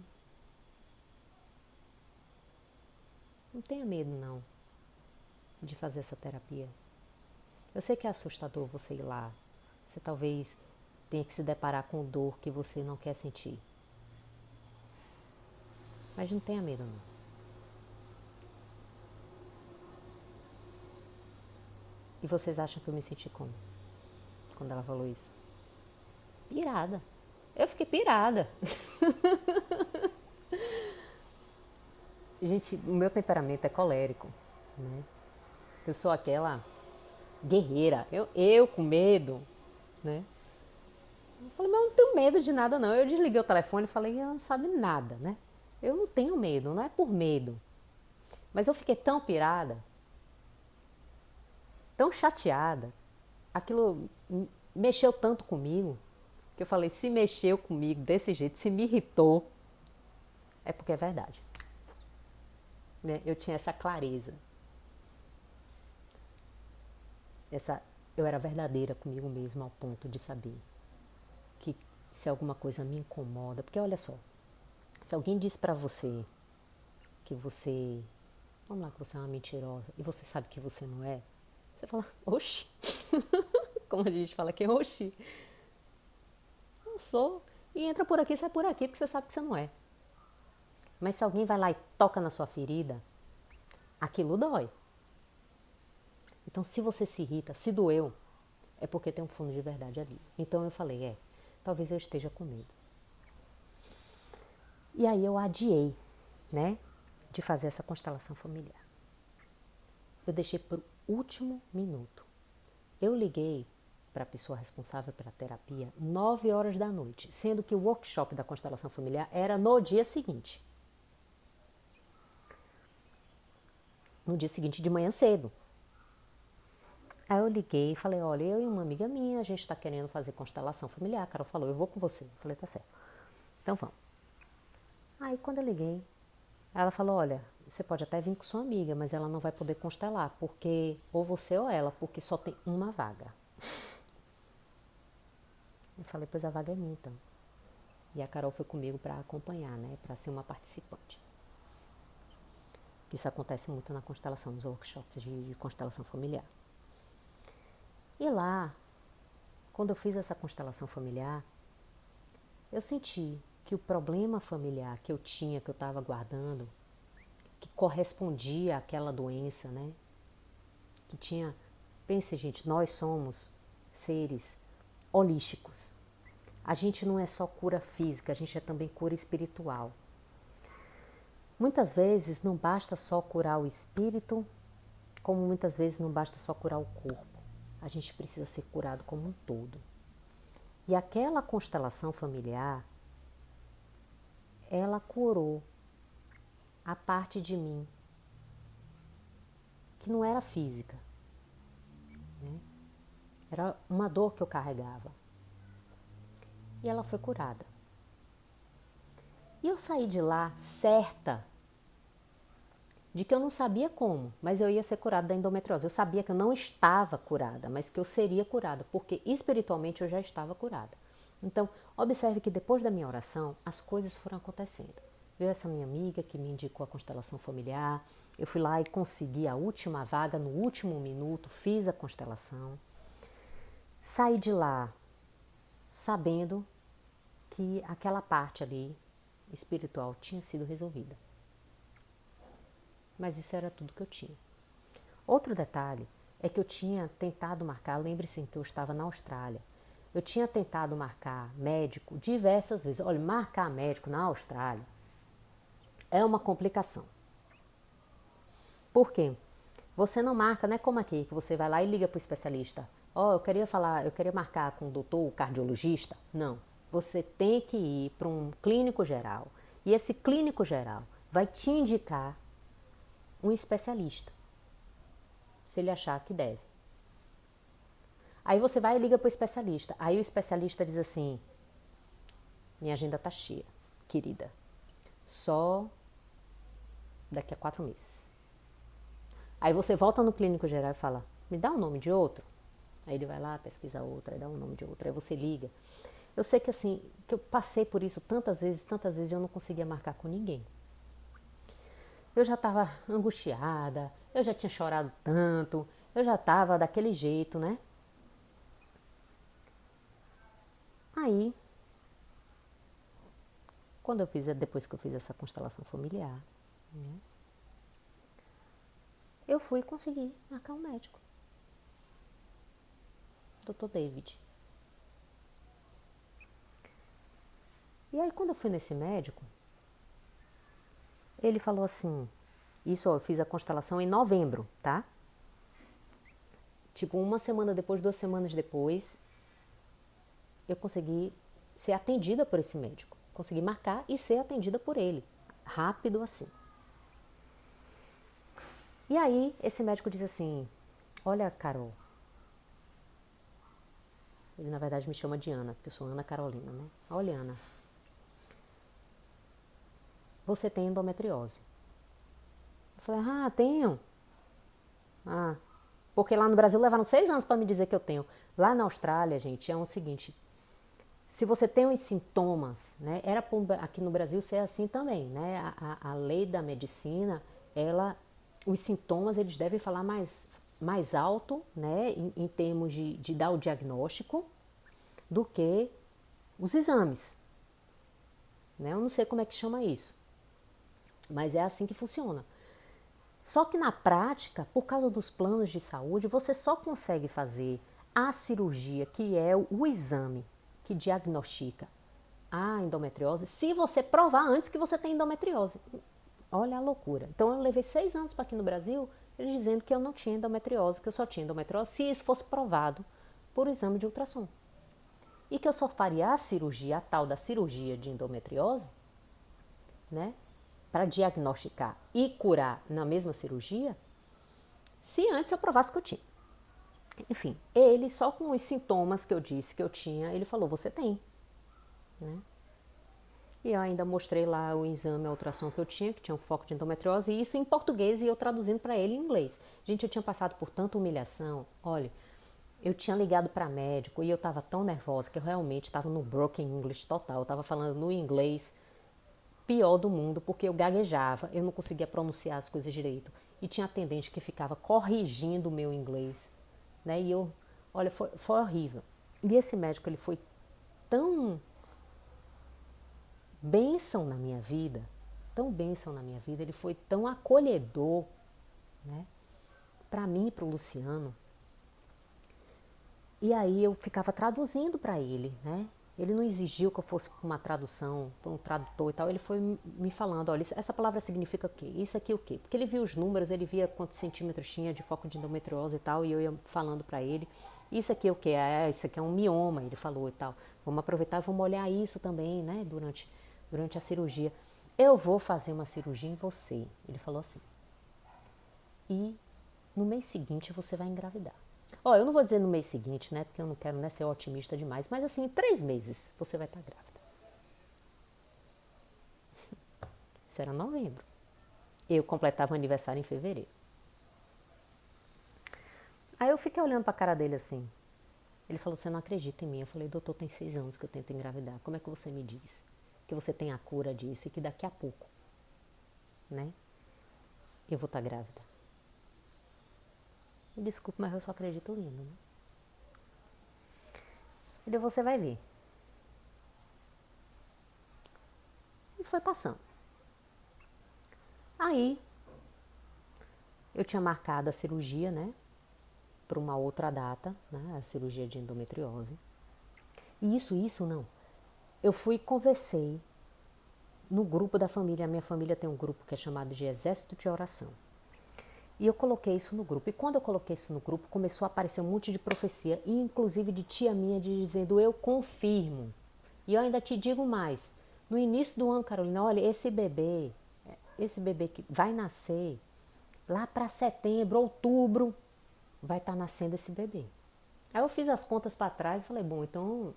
Não tenha medo não de fazer essa terapia. Eu sei que é assustador você ir lá. Você talvez tenha que se deparar com dor que você não quer sentir. Mas não tenha medo não. E vocês acham que eu me senti como? Quando ela falou isso? Pirada. Eu fiquei pirada. Gente, o meu temperamento é colérico, né? Eu sou aquela guerreira. Eu com medo, né? Eu falei, mas eu não tenho medo de nada não. Eu desliguei o telefone e falei, ela não sabe nada, né? Eu não tenho medo, não é por medo. Mas eu fiquei tão pirada, tão chateada. Aquilo mexeu tanto comigo, que eu falei, se mexeu comigo desse jeito, se me irritou, é porque é verdade. Né? Eu tinha essa clareza. Eu era verdadeira comigo mesma ao ponto de saber que se alguma coisa me incomoda, porque olha só, se alguém diz pra você que você, vamos lá, que você é uma mentirosa e você sabe que você não é, você fala, oxi, como a gente fala aqui, oxi, não sou, e entra por aqui, sai por aqui, porque você sabe que você não é. Mas se alguém vai lá e toca na sua ferida, aquilo dói. Então se você se irrita, se doeu, é porque tem um fundo de verdade ali. Então eu falei, talvez eu esteja com medo. E aí eu adiei, né, de fazer essa constelação familiar. Eu deixei para o último minuto. Eu liguei para a pessoa responsável pela terapia 9 horas da noite, sendo que o workshop da constelação familiar era no dia seguinte. No dia seguinte de manhã cedo. Aí eu liguei e falei, olha, eu e uma amiga minha, a gente está querendo fazer constelação familiar. A Carol falou, eu vou com você. Eu falei, tá certo. Então vamos. Aí quando eu liguei, ela falou, olha, você pode até vir com sua amiga, mas ela não vai poder constelar, porque ou você ou ela, porque só tem uma vaga. Eu falei, pois a vaga é minha então. E a Carol foi comigo para acompanhar, né, para ser uma participante. Isso acontece muito na constelação, nos workshops de constelação familiar. E lá, quando eu fiz essa constelação familiar, eu senti que o problema familiar que eu tinha, que eu estava guardando, que correspondia àquela doença, né? Que tinha... Pense, gente, nós somos seres holísticos. A gente não é só cura física, a gente é também cura espiritual. Muitas vezes não basta só curar o espírito, como muitas vezes não basta só curar o corpo. A gente precisa ser curado como um todo. E aquela constelação familiar, ela curou a parte de mim que não era física, né? Era uma dor que eu carregava. E ela foi curada. E eu saí de lá certa de que eu não sabia como, mas eu ia ser curada da endometriose. Eu sabia que eu não estava curada, mas que eu seria curada, porque espiritualmente eu já estava curada. Então, observe que depois da minha oração, as coisas foram acontecendo. Veio essa minha amiga que me indicou a constelação familiar, eu fui lá e consegui a última vaga no último minuto, fiz a constelação. Saí de lá sabendo que aquela parte ali espiritual tinha sido resolvida. Mas isso era tudo que eu tinha. Outro detalhe é que eu tinha tentado marcar, lembre-se que eu estava na Austrália, eu tinha tentado marcar médico diversas vezes. Olha, marcar médico na Austrália é uma complicação. Por quê? Você não marca, não é como aqui, que você vai lá e liga para o especialista. Eu queria marcar com o doutor, o cardiologista. Não, você tem que ir para um clínico geral. E esse clínico geral vai te indicar um especialista, se ele achar que deve. Aí você vai e liga para o especialista. Aí o especialista diz assim: minha agenda está cheia, querida. Só daqui a 4 meses. Aí você volta no clínico geral e fala: me dá o nome de outro. Aí ele vai lá, pesquisa outro, aí dá o nome de outro. Aí você liga. Eu sei que assim, que eu passei por isso tantas vezes eu não conseguia marcar com ninguém. Eu já estava angustiada, eu já tinha chorado tanto, eu já estava daquele jeito, né? Aí, depois que eu fiz essa constelação familiar, né, eu fui conseguir marcar um médico, Dr. David. E aí, quando eu fui nesse médico, ele falou assim, isso ó, eu fiz a constelação em novembro, tá? Tipo, 1 semana depois, 2 semanas depois, eu consegui ser atendida por esse médico. Consegui marcar e ser atendida por ele. Rápido assim. E aí, esse médico disse assim, olha, Carol, ele na verdade me chama de Ana, porque eu sou Ana Carolina, né? Olha, Ana, você tem endometriose. Eu falei, tenho. Porque lá no Brasil levaram 6 anos para me dizer que eu tenho. Lá na Austrália, gente, é o seguinte, se você tem os sintomas, né? Era aqui no Brasil ser assim também, né? A lei da medicina, os sintomas eles devem falar mais alto, né? Em termos de dar o diagnóstico, do que os exames. Né? Eu não sei como é que chama isso, mas é assim que funciona. Só que na prática, por causa dos planos de saúde, você só consegue fazer a cirurgia, que é o exame que diagnostica a endometriose, se você provar antes que você tem endometriose. Olha a loucura. Então eu levei 6 anos para aqui no Brasil, eles dizendo que eu não tinha endometriose, que eu só tinha endometriose se isso fosse provado por exame de ultrassom. E que eu só faria a cirurgia, a tal da cirurgia de endometriose, né, para diagnosticar e curar na mesma cirurgia, se antes eu provasse que eu tinha. Enfim, ele só com os sintomas que eu disse que eu tinha, ele falou, você tem. Né? E eu ainda mostrei lá o exame, a ultrassom que eu tinha, que tinha um foco de endometriose, e isso em português e eu traduzindo para ele em inglês. Gente, eu tinha passado por tanta humilhação, olha, eu tinha ligado para médico e eu estava tão nervosa que eu realmente estava no broken English total, eu estava falando no inglês pior do mundo, porque eu gaguejava, eu não conseguia pronunciar as coisas direito. E tinha atendente que ficava corrigindo o meu inglês. Né? E eu, olha, foi horrível. E esse médico, ele foi tão bênção na minha vida, ele foi tão acolhedor, né? Para mim e para o Luciano. E aí eu ficava traduzindo para ele, né? Ele não exigiu que eu fosse para uma tradução, para um tradutor e tal. Ele foi me falando, olha, essa palavra significa o quê? Isso aqui o quê? Porque ele via os números, ele via quantos centímetros tinha de foco de endometriose e tal, e eu ia falando para ele, isso aqui é o quê? Isso aqui é um mioma, ele falou e tal. Vamos aproveitar e vamos olhar isso também, né? Durante a cirurgia. Eu vou fazer uma cirurgia em você, ele falou assim. E no mês seguinte você vai engravidar. Eu não vou dizer no mês seguinte, né? Porque eu não quero, né, ser otimista demais. Mas assim, em 3 meses você vai estar grávida. Isso era novembro. Eu completava o aniversário em fevereiro. Aí eu fiquei olhando para a cara dele assim. Ele falou, você não acredita em mim? Eu falei, doutor, tem 6 anos que eu tento engravidar. Como é que você me diz que você tem a cura disso e que daqui a pouco, né, eu vou estar grávida? Desculpa, mas eu só acredito lindo, né? Ele, você vai ver. E foi passando. Aí, eu tinha marcado a cirurgia, né? Para uma outra data, né? A cirurgia de endometriose. E isso não. Eu fui e conversei no grupo da família. A minha família tem um grupo que é chamado de Exército de Oração. E eu coloquei isso no grupo. E quando eu coloquei isso no grupo, começou a aparecer um monte de profecia, inclusive de tia minha, dizendo, eu confirmo. E eu ainda te digo mais. No início do ano, Carolina, olha, esse bebê que vai nascer, lá para setembro, outubro, vai estar nascendo esse bebê. Aí eu fiz as contas para trás e falei, bom, então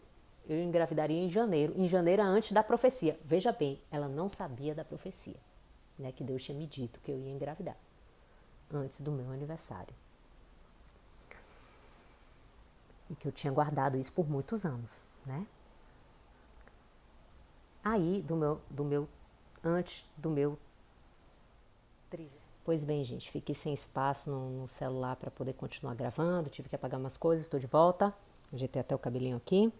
eu engravidaria em janeiro antes da profecia. Veja bem, ela não sabia da profecia, né, que Deus tinha me dito que eu ia engravidar antes do meu aniversário. E que eu tinha guardado isso por muitos anos, né? Aí, antes do meu Pois bem, gente, fiquei sem espaço no celular para poder continuar gravando, tive que apagar umas coisas, estou de volta. Ajeitei até o cabelinho aqui.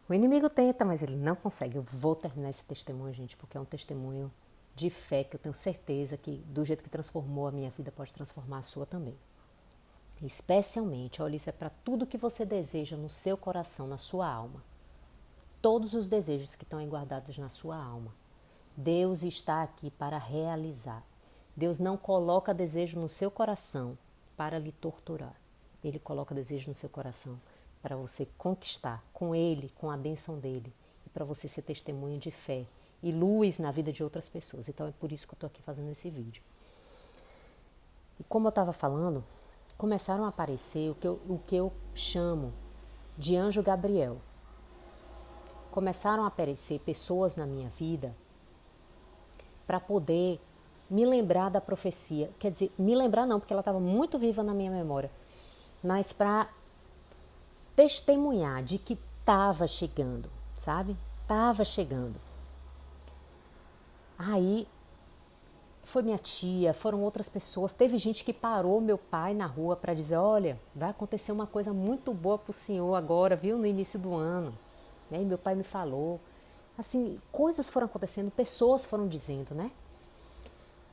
O inimigo tenta, mas ele não consegue. Eu vou terminar esse testemunho, gente, porque é um testemunho de fé que eu tenho certeza que, do jeito que transformou a minha vida, pode transformar a sua também. Especialmente, olha, isso é para tudo que você deseja no seu coração, na sua alma. Todos os desejos que estão guardados na sua alma. Deus está aqui para realizar. Deus não coloca desejo no seu coração para lhe torturar. Ele coloca desejo no seu coração para você conquistar com Ele, com a bênção dEle. E para você ser testemunho de fé e luz na vida de outras pessoas. Então é por isso que eu estou aqui fazendo esse vídeo. E como eu estava falando, começaram a aparecer o que eu chamo de anjo Gabriel. Começaram a aparecer pessoas na minha vida para poder me lembrar da profecia. Quer dizer, me lembrar não, porque ela estava muito viva na minha memória. Mas para testemunhar de que estava chegando, sabe? Estava chegando. Aí foi minha tia, foram outras pessoas. Teve gente que parou meu pai na rua para dizer, olha, vai acontecer uma coisa muito boa para o senhor agora, viu? No início do ano. E meu pai me falou. Assim, coisas foram acontecendo, pessoas foram dizendo, né?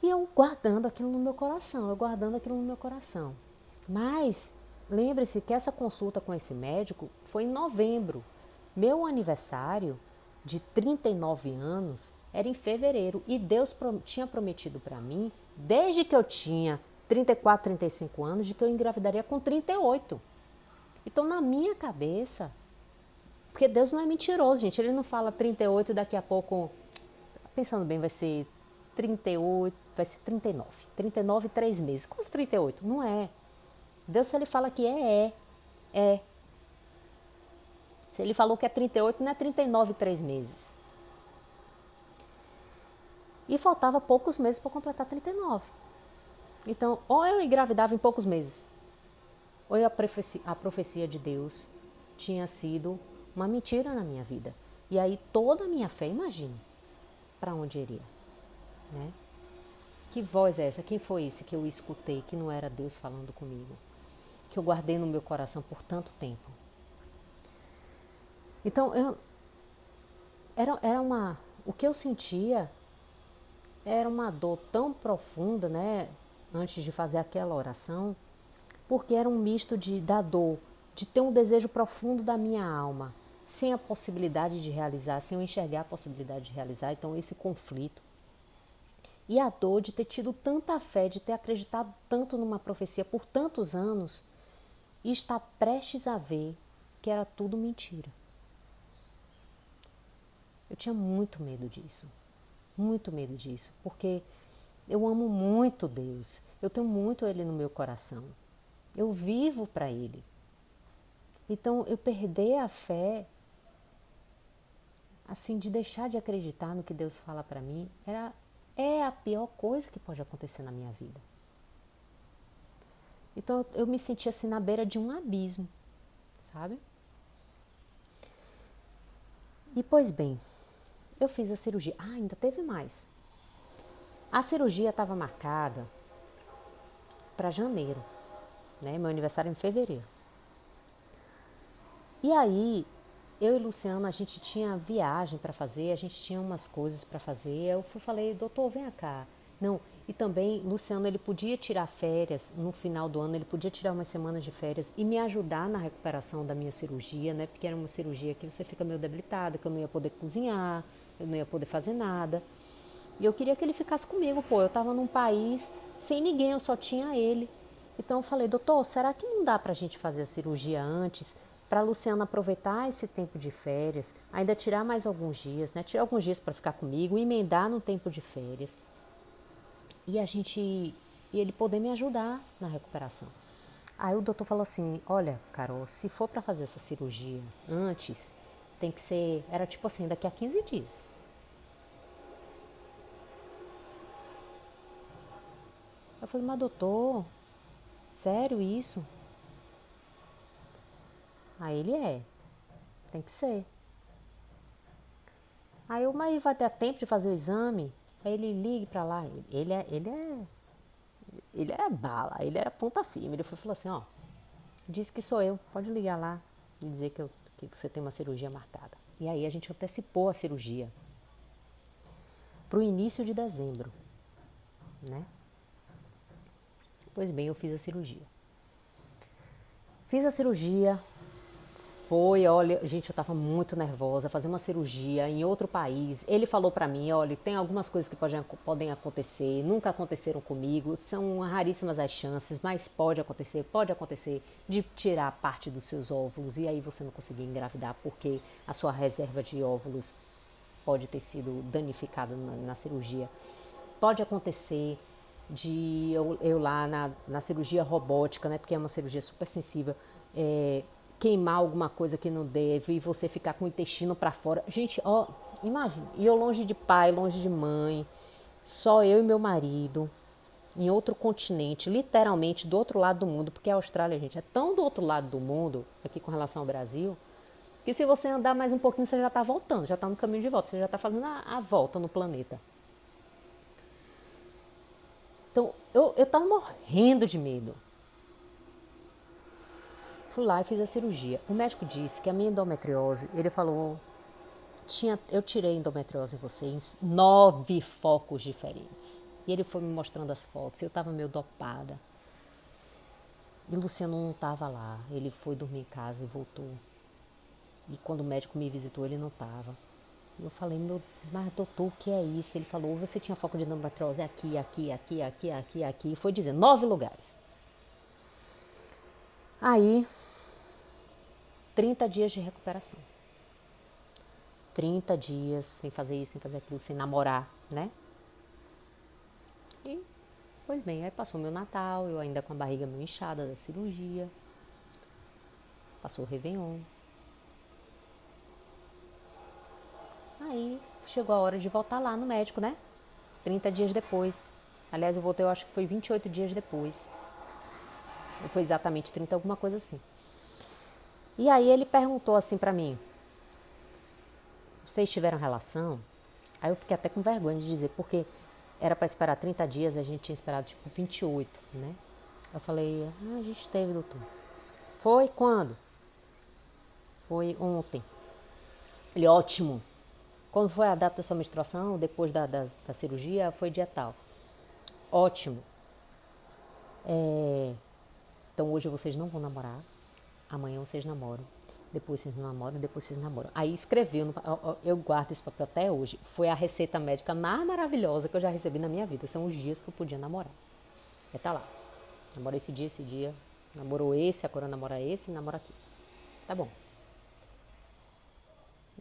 E eu guardando aquilo no meu coração, Mas, lembre-se que essa consulta com esse médico foi em novembro. Meu aniversário de 39 anos era em fevereiro. E Deus tinha prometido para mim, desde que eu tinha 34, 35 anos, de que eu engravidaria com 38. Então, na minha cabeça, porque Deus não é mentiroso, gente. Ele não fala 38 e daqui a pouco, pensando bem, vai ser 38, vai ser 39. 39 e 3 meses. Quase 38. Não é. Deus, se ele fala que é. Se ele falou que é 38, não é 39 e 3 meses. E faltava poucos meses para completar 39. Então, ou eu engravidava em poucos meses, ou a profecia de Deus tinha sido uma mentira na minha vida. E aí toda a minha fé, imagine, para onde iria, né? Que voz é essa? Quem foi esse que eu escutei, que não era Deus falando comigo? Que eu guardei no meu coração por tanto tempo. Então, o que eu sentia era uma dor tão profunda, né? Antes de fazer aquela oração, porque era um misto da dor, de ter um desejo profundo da minha alma, sem a possibilidade de realizar, sem eu enxergar a possibilidade de realizar. Então, esse conflito. E a dor de ter tido tanta fé, de ter acreditado tanto numa profecia por tantos anos e estar prestes a ver que era tudo mentira. Eu tinha muito medo disso, porque eu amo muito Deus, eu tenho muito Ele no meu coração, eu vivo para Ele. Então, eu perder a fé, assim, de deixar de acreditar no que Deus fala para mim, é a pior coisa que pode acontecer na minha vida. Então eu me senti assim na beira de um abismo, sabe? E pois bem, eu fiz a cirurgia. Ainda teve mais. A cirurgia estava marcada para janeiro, né? Meu aniversário é em fevereiro. E aí, eu e Luciano, a gente tinha viagem para fazer, a gente tinha umas coisas para fazer. Eu falei, doutor, vem cá. Não, e também, Luciano, ele podia tirar férias no final do ano, ele podia tirar umas semanas de férias e me ajudar na recuperação da minha cirurgia, né? Porque era uma cirurgia que você fica meio debilitada, que eu não ia poder cozinhar, eu não ia poder fazer nada. E eu queria que ele ficasse comigo, pô. Eu estava num país sem ninguém, eu só tinha ele. Então eu falei, doutor, será que não dá pra gente fazer a cirurgia antes? Para a Luciana aproveitar esse tempo de férias, ainda tirar mais alguns dias, né? Tirar alguns dias para ficar comigo, emendar no tempo de férias. E e ele poder me ajudar na recuperação. Aí o doutor falou assim, olha, Carol, se for para fazer essa cirurgia antes, tem que ser, era tipo assim, daqui a 15 dias. Eu falei, mas doutor, sério isso? Aí ele tem que ser. Aí eu, mas vai ter tempo de fazer o exame? Aí ele ligue pra lá. Ele é bala, ele era ponta firme. Ele falou assim, ó, disse que sou eu, pode ligar lá e dizer que você tem uma cirurgia marcada. E aí a gente antecipou a cirurgia para o início de dezembro, né? Pois bem, eu fiz a cirurgia. Fiz a cirurgia, olha, gente, eu estava muito nervosa, fazer uma cirurgia em outro país. Ele falou para mim, olha, tem algumas coisas que podem acontecer, nunca aconteceram comigo, são raríssimas as chances, mas pode acontecer de tirar parte dos seus óvulos e aí você não conseguir engravidar porque a sua reserva de óvulos pode ter sido danificada na cirurgia. Pode acontecer de eu lá na cirurgia robótica, né, porque é uma cirurgia super sensível, queimar alguma coisa que não deve e você ficar com o intestino para fora. Gente, ó, imagina, e eu longe de pai, longe de mãe, só eu e meu marido, em outro continente, literalmente do outro lado do mundo, porque a Austrália, gente, é tão do outro lado do mundo, aqui com relação ao Brasil, que se você andar mais um pouquinho, você já está voltando, já está no caminho de volta, você já está fazendo a volta no planeta. Então, eu estava morrendo de medo. Fui lá e fiz a cirurgia. O médico disse que a minha endometriose, ele falou, eu tirei endometriose em você em 9 focos diferentes. E ele foi me mostrando as fotos, eu estava meio dopada. E o Luciano não estava lá, ele foi dormir em casa e voltou. E quando o médico me visitou, ele não estava. Eu falei, mas doutor, o que é isso? Ele falou, você tinha foco de endometriose aqui, aqui, aqui, aqui, aqui, aqui. E foi dizendo, 9 lugares. Aí, 30 dias de recuperação. 30 dias sem fazer isso, sem fazer aquilo, sem namorar, né? E, pois bem, aí passou meu Natal, eu ainda com a barriga meio inchada da cirurgia. Passou o Réveillon. Aí, chegou a hora de voltar lá no médico, né? 30 dias depois. Aliás, eu voltei, eu acho que foi 28 dias depois. Ou foi exatamente 30, alguma coisa assim. E aí ele perguntou assim pra mim, vocês tiveram relação? Aí eu fiquei até com vergonha de dizer, porque era para esperar 30 dias, a gente tinha esperado tipo 28, né? Eu falei, a gente teve, doutor. Foi quando? Foi ontem. Ele, ótimo. Quando foi a data da sua menstruação, depois da cirurgia, foi dia tal. Ótimo. Então hoje vocês não vão namorar, amanhã vocês namoram, depois vocês namoram, depois vocês namoram. Aí escreveu, eu guardo esse papel até hoje, foi a receita médica mais maravilhosa que eu já recebi na minha vida, são os dias que eu podia namorar. Aí tá lá, namora esse dia, namorou esse, agora namora esse e namora aqui. Tá bom.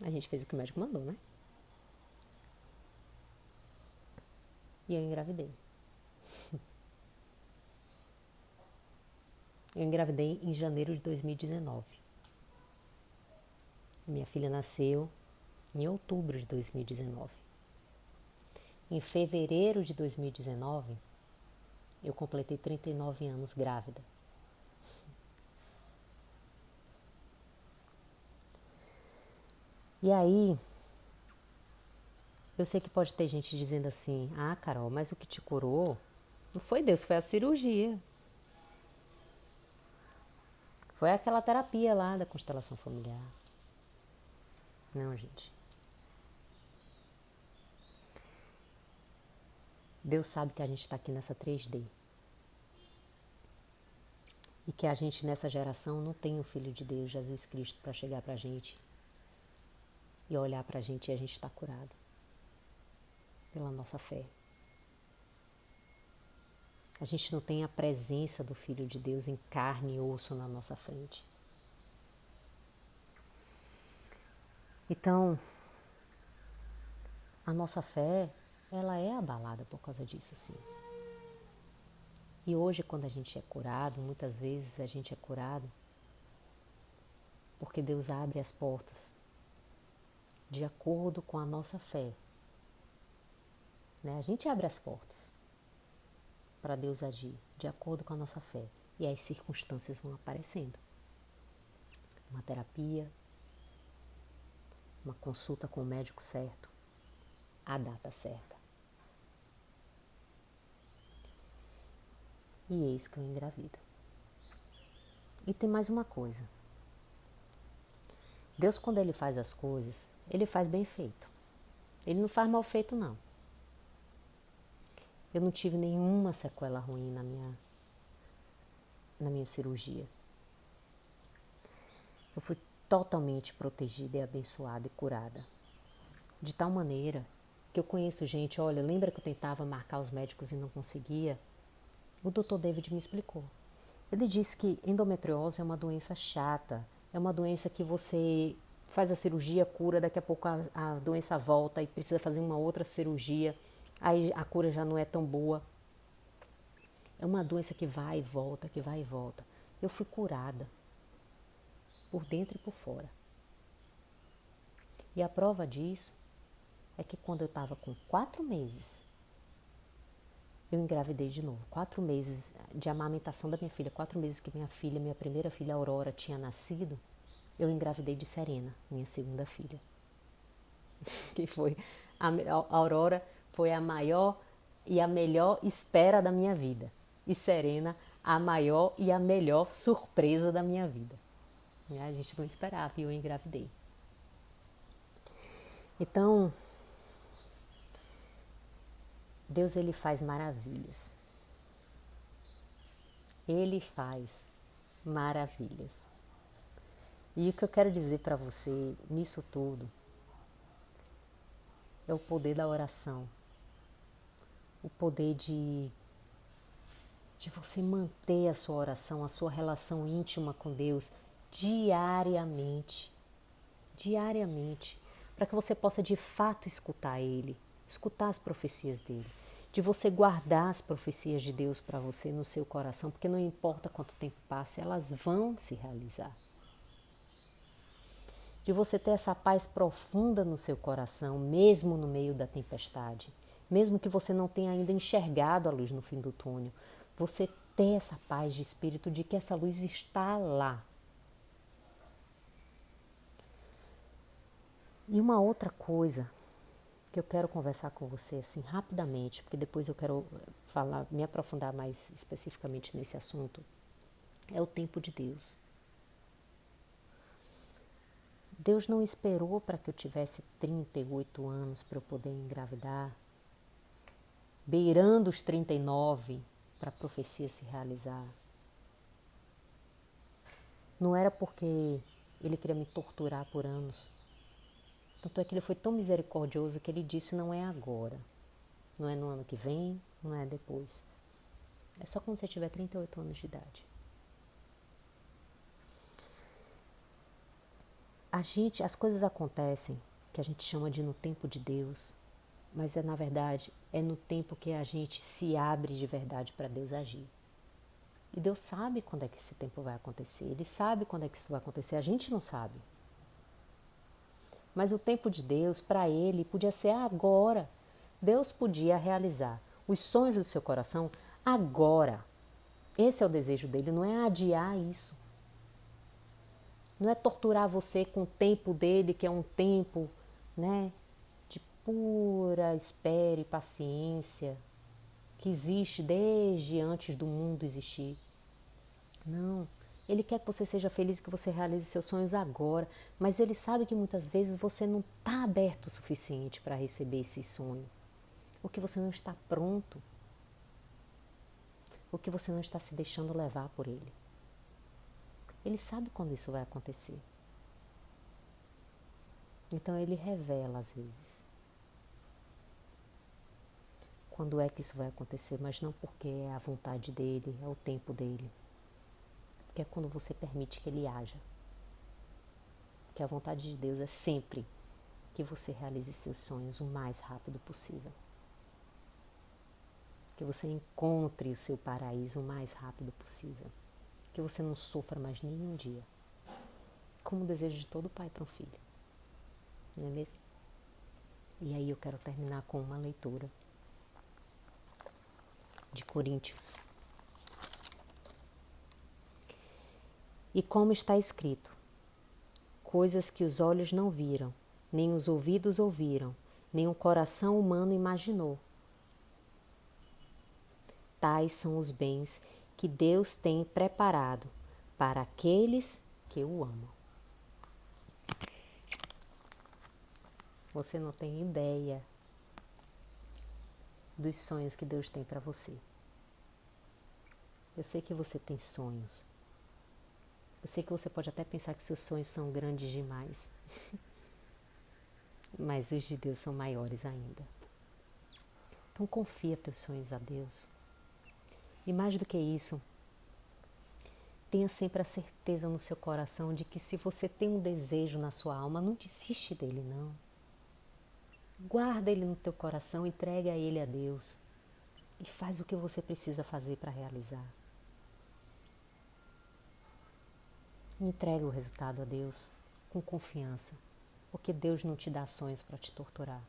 A gente fez o que o médico mandou, né? E eu engravidei. Eu engravidei em janeiro de 2019. Minha filha nasceu em outubro de 2019. Em fevereiro de 2019, eu completei 39 anos grávida. E aí, eu sei que pode ter gente dizendo assim, ah, Carol, mas o que te curou não foi Deus, foi a cirurgia. Foi aquela terapia lá da constelação familiar. Não, gente. Deus sabe que a gente está aqui nessa 3D. E que a gente nessa geração não tem o Filho de Deus, Jesus Cristo, para chegar para a gente e olhar para a gente e a gente está curado pela nossa fé. A gente não tem a presença do Filho de Deus em carne e osso na nossa frente. Então, a nossa fé, ela é abalada por causa disso, sim. E hoje, quando a gente é curado, muitas vezes a gente é curado porque Deus abre as portas de acordo com a nossa fé. Né? A gente abre as portas para Deus agir de acordo com a nossa fé. E as circunstâncias vão aparecendo. Uma terapia, uma consulta com o médico certo, a data certa. E eis que eu engravido. E tem mais uma coisa. Deus, quando Ele faz as coisas, Ele faz bem feito. Ele não faz mal feito, não. Eu não tive nenhuma sequela ruim na minha cirurgia. Eu fui totalmente protegida e abençoada e curada. De tal maneira que eu conheço gente, olha, lembra que eu tentava marcar os médicos e não conseguia? O Dr. David me explicou. Ele disse que endometriose é uma doença chata, é uma doença que você faz a cirurgia, cura, daqui a pouco a doença volta e precisa fazer uma outra cirurgia, aí a cura já não é tão boa. É uma doença que vai e volta, que vai e volta. Eu fui curada, por dentro e por fora. E a prova disso é que quando eu estava com 4 meses, eu engravidei de novo. 4 meses de amamentação da minha filha, 4 meses que minha primeira filha Aurora, tinha nascido, eu engravidei de Serena, minha segunda filha. Que foi, a Aurora foi a maior e a melhor espera da minha vida. E Serena, a maior e a melhor surpresa da minha vida. A gente não esperava e eu engravidei. Então, Deus, Ele faz maravilhas. Ele faz maravilhas. E o que eu quero dizer para você nisso tudo é o poder da oração. O poder de você manter a sua oração, a sua relação íntima com Deus diariamente. Diariamente. Para que você possa de fato escutar Ele, escutar as profecias dEle. De você guardar as profecias de Deus para você no seu coração, porque não importa quanto tempo passe, elas vão se realizar. De você ter essa paz profunda no seu coração, mesmo no meio da tempestade, mesmo que você não tenha ainda enxergado a luz no fim do túnel, você ter essa paz de espírito de que essa luz está lá. E uma outra coisa que eu quero conversar com você assim rapidamente, porque depois eu quero falar, me aprofundar mais especificamente nesse assunto, é o tempo de Deus. Deus não esperou para que eu tivesse 38 anos para eu poder engravidar, beirando os 39 para a profecia se realizar. Não era porque Ele queria me torturar por anos. Tanto é que Ele foi tão misericordioso que Ele disse: não é agora, não é no ano que vem, não é depois. É só quando você tiver 38 anos de idade. As coisas acontecem que a gente chama de no tempo de Deus, mas na verdade é no tempo que a gente se abre de verdade para Deus agir. E Deus sabe quando é que esse tempo vai acontecer, Ele sabe quando é que isso vai acontecer, a gente não sabe. Mas o tempo de Deus, para Ele, podia ser agora. Deus podia realizar os sonhos do seu coração agora. Esse é o desejo dele, não é adiar isso. Não é torturar você com o tempo dele, que é um tempo, né, de pura espera e paciência, que existe desde antes do mundo existir. Não, Ele quer que você seja feliz, que você realize seus sonhos agora, mas Ele sabe que muitas vezes você não está aberto o suficiente para receber esse sonho, ou que você não está pronto, ou que você não está se deixando levar por Ele. Ele sabe quando isso vai acontecer. Então Ele revela às vezes quando é que isso vai acontecer, mas não porque é a vontade dEle, é o tempo dEle. Que é quando você permite que Ele haja. Que a vontade de Deus é sempre que você realize seus sonhos o mais rápido possível. Que você encontre o seu paraíso o mais rápido possível. Que você não sofra mais nenhum dia. Como o desejo de todo pai para um filho. Não é mesmo? E aí eu quero terminar com uma leitura de Coríntios. E como está escrito, coisas que os olhos não viram, nem os ouvidos ouviram, nem o coração humano imaginou. Tais são os bens que Deus tem preparado para aqueles que o amam. Você não tem ideia dos sonhos que Deus tem para você. Eu sei que você tem sonhos. Eu sei que você pode até pensar que seus sonhos são grandes demais. Mas os de Deus são maiores ainda. Então confia teus sonhos a Deus. E mais do que isso, tenha sempre a certeza no seu coração de que se você tem um desejo na sua alma, não desiste dele, não. Guarda ele no teu coração, entrega ele a Deus e faz o que você precisa fazer para realizar. Entrega o resultado a Deus com confiança, porque Deus não te dá sonhos para te torturar.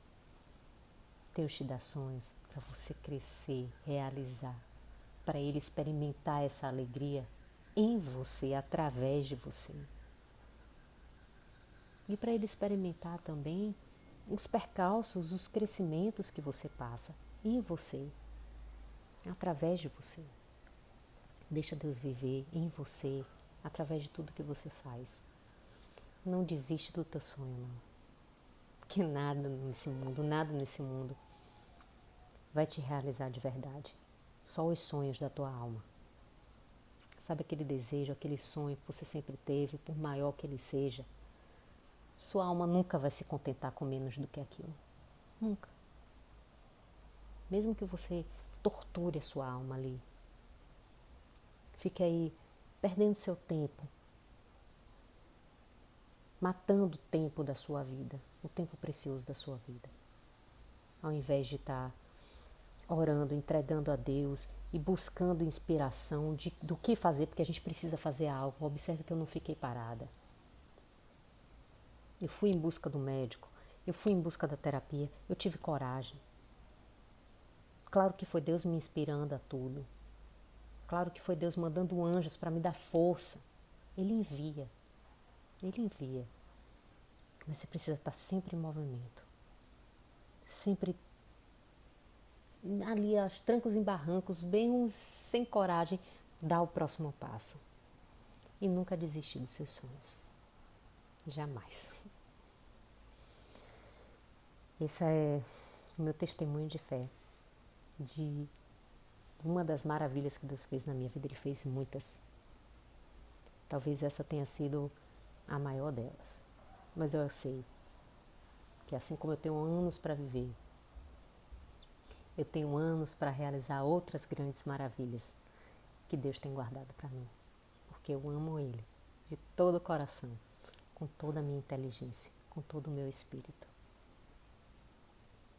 Deus te dá sonhos para você crescer, realizar, para Ele experimentar essa alegria em você, através de você. E para Ele experimentar também os percalços, os crescimentos que você passa em você, através de você. Deixa Deus viver em você, através de tudo que você faz. Não desiste do teu sonho, não. Porque nada nesse mundo vai te realizar de verdade. Só os sonhos da tua alma. Sabe aquele desejo, aquele sonho que você sempre teve, por maior que ele seja? Sua alma nunca vai se contentar com menos do que aquilo. Nunca. Mesmo que você torture a sua alma ali. Fique aí perdendo seu tempo. Matando o tempo da sua vida. O tempo precioso da sua vida. Ao invés de estar orando, entregando a Deus e buscando inspiração do que fazer, porque a gente precisa fazer algo. Observe que eu não fiquei parada. Eu fui em busca do médico, eu fui em busca da terapia, eu tive coragem. Claro que foi Deus me inspirando a tudo. Claro que foi Deus mandando anjos para me dar força. Ele envia. Mas você precisa estar sempre em movimento. Sempre ali aos trancos e barrancos, bem sem coragem, dar o próximo passo. E nunca desistir dos seus sonhos. Jamais. Esse é o meu testemunho de fé. De uma das maravilhas que Deus fez na minha vida. Ele fez muitas. Talvez essa tenha sido a maior delas. Mas eu sei que assim como eu tenho anos para viver, eu tenho anos para realizar outras grandes maravilhas que Deus tem guardado para mim. Porque eu amo Ele de todo o coração, com toda a minha inteligência, com todo o meu espírito.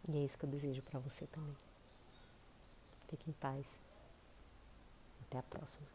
E é isso que eu desejo para você também. Fique em paz. Até a próxima.